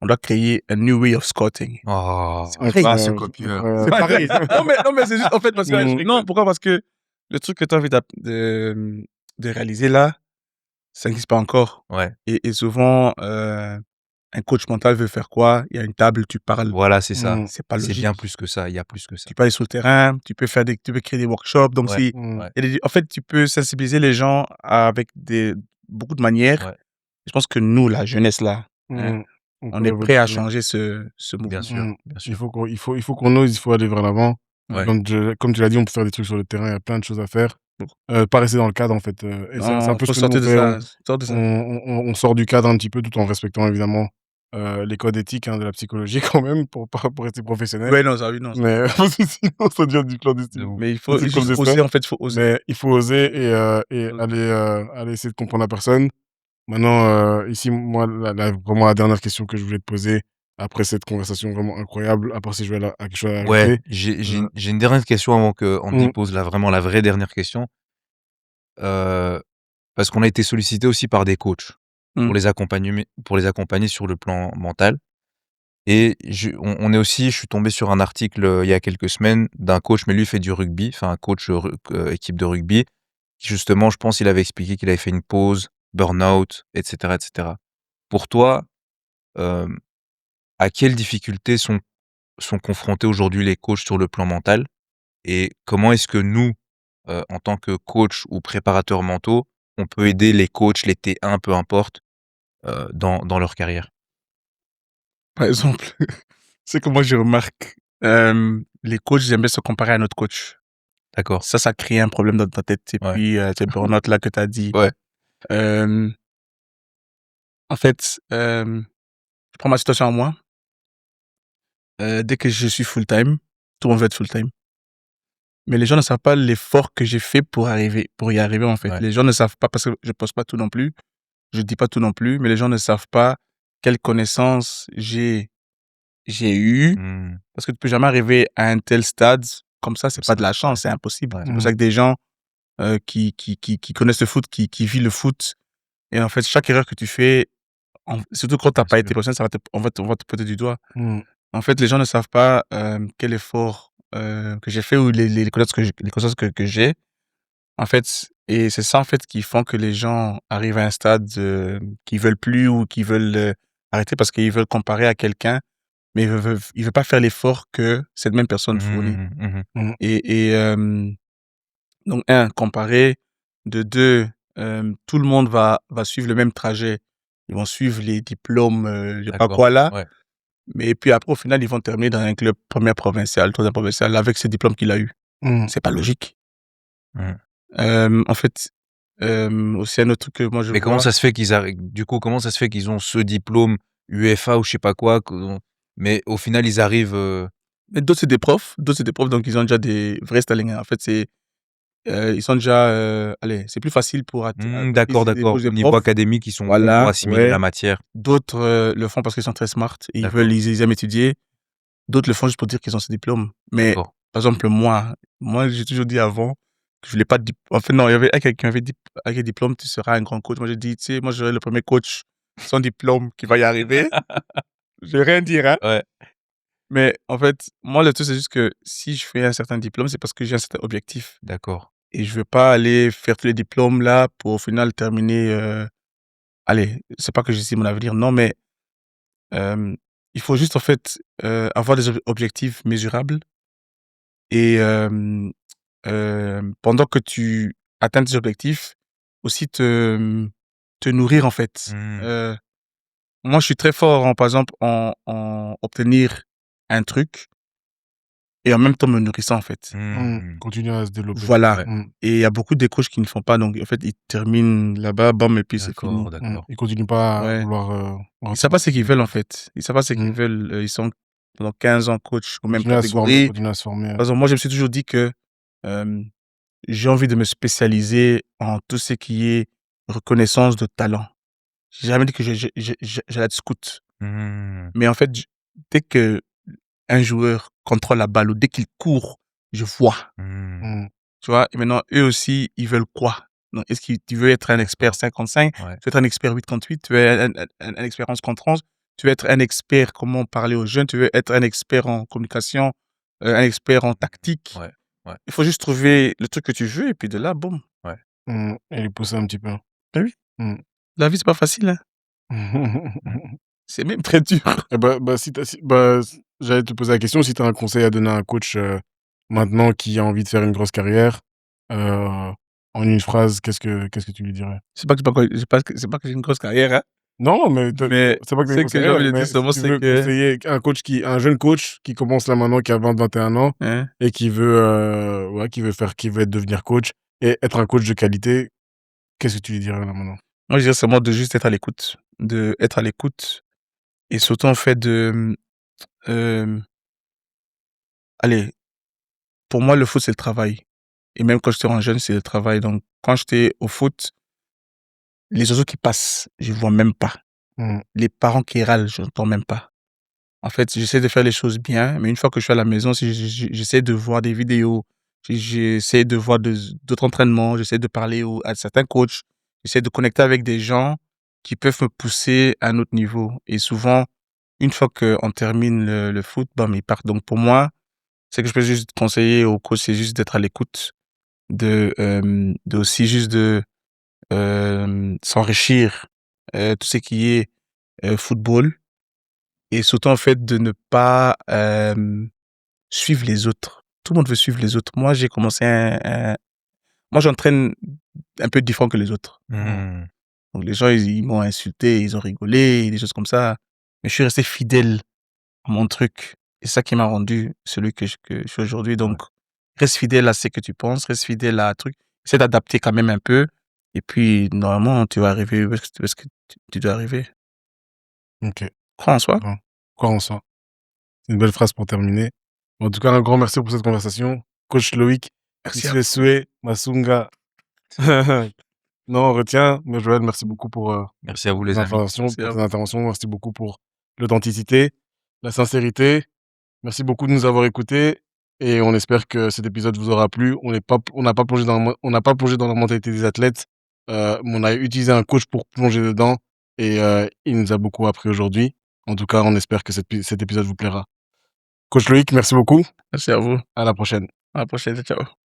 on doit créer a new way of scouting». Oh, C'est pareil. ah ce Incroyable, copieur. C'est incroyable. pareil. Non, mais c'est juste, en fait, parce que Mmh. non, pourquoi? Parce que le truc que tu as envie de réaliser là, ça n'existe pas encore Ouais, et souvent, un coach mental veut faire quoi? Il y a une table, tu parles. voilà, c'est ça. Mmh. C'est pas C'est bien logique. plus que ça, il y a plus que ça. Tu peux aller sur le terrain, tu peux créer des workshops. Donc Ouais, si Mmh. ouais, il y a en fait, tu peux sensibiliser les gens avec beaucoup de manières. ouais, Je pense que nous, la jeunesse là, hein, Mmh. On on peut est prêt à révolutionner. changer ce bien mouvement. sûr, Mmh. bien sûr. Il faut qu'on ose, il faut aller vers l'avant. Ouais, Comme tu l'as dit, on peut faire des trucs sur le terrain, il y a plein de choses à faire. Pas rester dans le cadre, en fait, et c'est un Non, peu ce faut que nous on sortir de fait. ça, sors de ça. On sort du cadre un petit peu tout en respectant évidemment, les codes éthiques, hein, de la psychologie quand même pour rester professionnel. Ouais, non, ça oui, non, ça Mais parce que sinon ça devient du de ouf. mais il des faut trucs juste clandestins. oser, en fait, il faut oser. Mais il faut oser et Oser. aller essayer de comprendre la personne. Maintenant, ici, moi, vraiment la dernière question que je voulais te poser, après cette conversation vraiment incroyable, à part si je vais à quelque chose à Ouais, rajouter. Heu, j'ai une dernière question avant qu'Andy mmh, pose vraiment la vraie dernière question. Parce qu'on a été sollicité aussi par des coachs Mmh. pour les accompagner sur le plan mental et on est aussi je suis tombé sur un article, il y a quelques semaines d'un coach, mais lui il fait du rugby, enfin un coach, équipe de rugby, qui justement je pense il avait expliqué qu'il avait fait une pause, burn-out et cetera et cetera. Pour toi, hem, à quelles difficultés sont confrontés aujourd'hui les coachs sur le plan mental et comment est-ce que nous, en tant que coach ou préparateurs mentaux, on peut aider les coachs, les T1, peu importe, dans leur carrière? Par exemple, c'est que moi je remarque, les coachs, ils aiment bien se comparer à notre coach. D'accord. Ça crée un problème dans ta tête et Ouais. puis, ces burn-out là que tu as dit. Ouais. Hem, en fait, je prends ma situation à moi. Dès que je suis full time, tout le monde veut être full time. Mais les gens ne savent pas l'effort que j'ai fait pour y arriver, en fait. Ouais. Les gens ne savent pas parce que je poste pas tout non plus, je dis pas tout non plus, mais les gens ne savent pas quelles connaissances j'ai eues. Mmh. Parce que tu peux jamais arriver à un tel stade comme ça, c'est Comme pas ça. de la Ouais. chance, c'est impossible. Ouais. C'est pour mmh, ça que des gens, qui connaissent le foot, qui vivent le foot et en fait, chaque erreur que tu fais, surtout quand tu as Bien pas été sûr. professionnel, on va te pointer du doigt. mmh, En fait, les gens ne savent pas, quel effort, que j'ai fait ou les connaissances que j'ai. En fait et c'est ça, en fait, qui font que les gens arrivent à un stade, qu'ils veulent plus ou qu'ils veulent, arrêter parce qu'ils veulent comparer à quelqu'un, mais ils veulent pas faire l'effort que cette même personne Mmh fournit mh. Mmh mh. mmh, et donc comparer, de 2, tout le monde va suivre le même trajet ils vont suivre les diplômes, je sais pas D'accord. quoi là. Ouais. Mais puis après, au final, ils vont terminer dans un club première provinciale, troisième provinciale avec ce diplôme qu'il a eu. Mmh. C'est pas logique. Mmh. En fait, aussi un autre truc que moi je Mais comment vois. ça se fait qu'ils arrivent du coup, comment ça se fait qu'ils ont ce diplôme UEFA ou je sais pas quoi, mais au final ils arrivent, Mais d'autres, c'est des profs. D'autres, c'est des profs, donc ils ont déjà des vrais stallinger. En fait, ils sont déjà, allez, c'est plus facile pour d'accord, attirer des d'accord. postes de Au niveau profs. académique, ils sont bons pour Voilà, assimiler ouais. la matière. D'autres, le font parce qu'ils sont très smart et D'accord. ils aiment étudier. D'autres le font juste pour dire qu'ils ont ce diplôme. Mais D'accord. par exemple, moi, j'ai toujours dit avant que je voulais pas de en fait, non, il y avait un quelqu'un qui m'avait dit: «Avec un diplôme, tu seras un grand coach». Moi, j'ai dit: «Tu sais, moi, je serai le premier coach sans diplôme qui va y arriver». Je vais rien dire, hein. Ouais, Mais en fait, moi, le truc, c'est juste que si je fais un certain diplôme, c'est parce que j'ai un certain objectif d'accord. et je veux pas aller faire tous les diplômes là pour au final terminer, allez, c'est pas que je sais mon avenir, non, mais hem, il faut juste en fait, avoir des objectifs mesurables et pendant que tu atteins tes objectifs, aussi te nourrir en fait. Mmh. Moi, je suis très fort en par exemple, en obtenir un truc et en même temps me nourrissant en fait. Mmh. Continuer à se développer. Voilà. Ouais. Et il y a beaucoup de coachs qui ne font pas, donc en fait, ils terminent là-bas, bam et puis c'est fini. D'accord, d'accord. Ils continuent pas à Ouais. vouloir, Ils savent pas ce qu'ils veulent en objectifs. fait. Ils savent pas ce qu'ils Mmh. veulent, ils sont pendant 15 ans coach aux mêmes Continuer à se former, catégories. continuer à se former, Par exemple, moi, je me suis toujours dit que, hem, j'ai envie de me spécialiser en tout ce qui est reconnaissance de talent. J'ai jamais dit que j'allais être scout. Mmh. Mais en fait, dès que un joueur contrôle la balle ou dès qu'il court, je vois. Mmh. Mmh. Tu vois? Et maintenant, eux aussi, ils veulent quoi? Donc, est-ce que tu veux être un expert D'accord. 55? Ouais. Tu veux être un expert 8 contre 8? Tu veux être un expert 11 contre 11? Tu veux être un expert comment parler aux jeunes? Tu veux être un expert en communication? Un expert en tactique? Ouais. Ouais. Il faut juste trouver le truc que tu veux et puis de là, boum. Ouais. Et les pousser un petit peu. Ah oui, Mmh. la vie, c'est pas facile, hein. Mmh. C'est même très dur. Et j'allais te poser la question, si tu as un conseil à donner à un coach, maintenant qui a envie de faire une grosse carrière, heu, en une phrase, qu'est-ce que tu lui dirais? C'est pas que c'est pas que j'ai une grosse carrière, hein, Non, mais mais c'est pas que tu as une ce grosse que j'ai envie carrière, de dire mais si seulement, tu c'est veux que conseiller un jeune coach qui commence là maintenant, qui a 20-21 ans hein? et qui veut, ouais, qui veut devenir coach et être un coach de qualité, qu'est-ce que tu lui dirais là maintenant? Moi, je dirais seulement de juste être à l'écoute, d'être à l'écoute et surtout en fait hem, allez, pour moi, le foot, c'est le travail et même quand j'étais en jeune, c'est le travail. Donc quand j'étais au foot, les oiseaux qui passent, je vois même pas. Mmh. Les parents qui râlent, je n'entends même pas. En fait, j'essaie de faire les choses bien, mais une fois que je suis à la maison, si j'essaie de voir des vidéos, j'essaie de voir d'autres entraînements, j'essaie de parler à certains coachs, j'essaie de connecter avec des gens qui peuvent me pousser à un autre niveau. Et souvent, une fois qu'on termine le foot, bam, ils partent. Donc pour moi, ce que je peux juste conseiller aux coachs, c'est juste d'être à l'écoute, de aussi juste de s'enrichir tout ce qui est football et surtout en fait de ne pas suivre les autres. Tout le monde veut suivre les autres. Moi, j'ai commencé moi, j'entraîne un peu différent que les autres. Mmh. Donc les gens, ils m'ont insulté, ils ont rigolé, des choses comme ça. Mais je suis resté fidèle à mon truc. Et c'est ça qui m'a rendu celui que je suis aujourd'hui. Ouais. Donc, reste fidèle à ce que tu penses, reste fidèle à un truc. Essaie d'adapter quand même un peu. Et puis, normalement, tu vas arriver où est-ce que tu dois arriver. OK. Crois en soi. Bon. Croire en soi. C'est une belle phrase pour terminer. En tout cas, un grand merci pour cette conversation. Coach Loïc, Merci à vous. Isweswe Masunga. Non, on retient. Mais Joël, merci beaucoup pour Merci à vous tes les amis. informations, Merci pour à tes vous. interventions. Merci beaucoup pour l'authenticité, la sincérité. Merci beaucoup de nous avoir écoutés et on espère que cet épisode vous aura plu. On n'a pas plongé dans la mentalité des athlètes, mais on a utilisé un coach pour plonger dedans et il nous a beaucoup appris aujourd'hui. En tout cas, on espère que cet épisode vous plaira. Coach Loïc, merci beaucoup. Merci à vous. À la prochaine. À la prochaine. Ciao.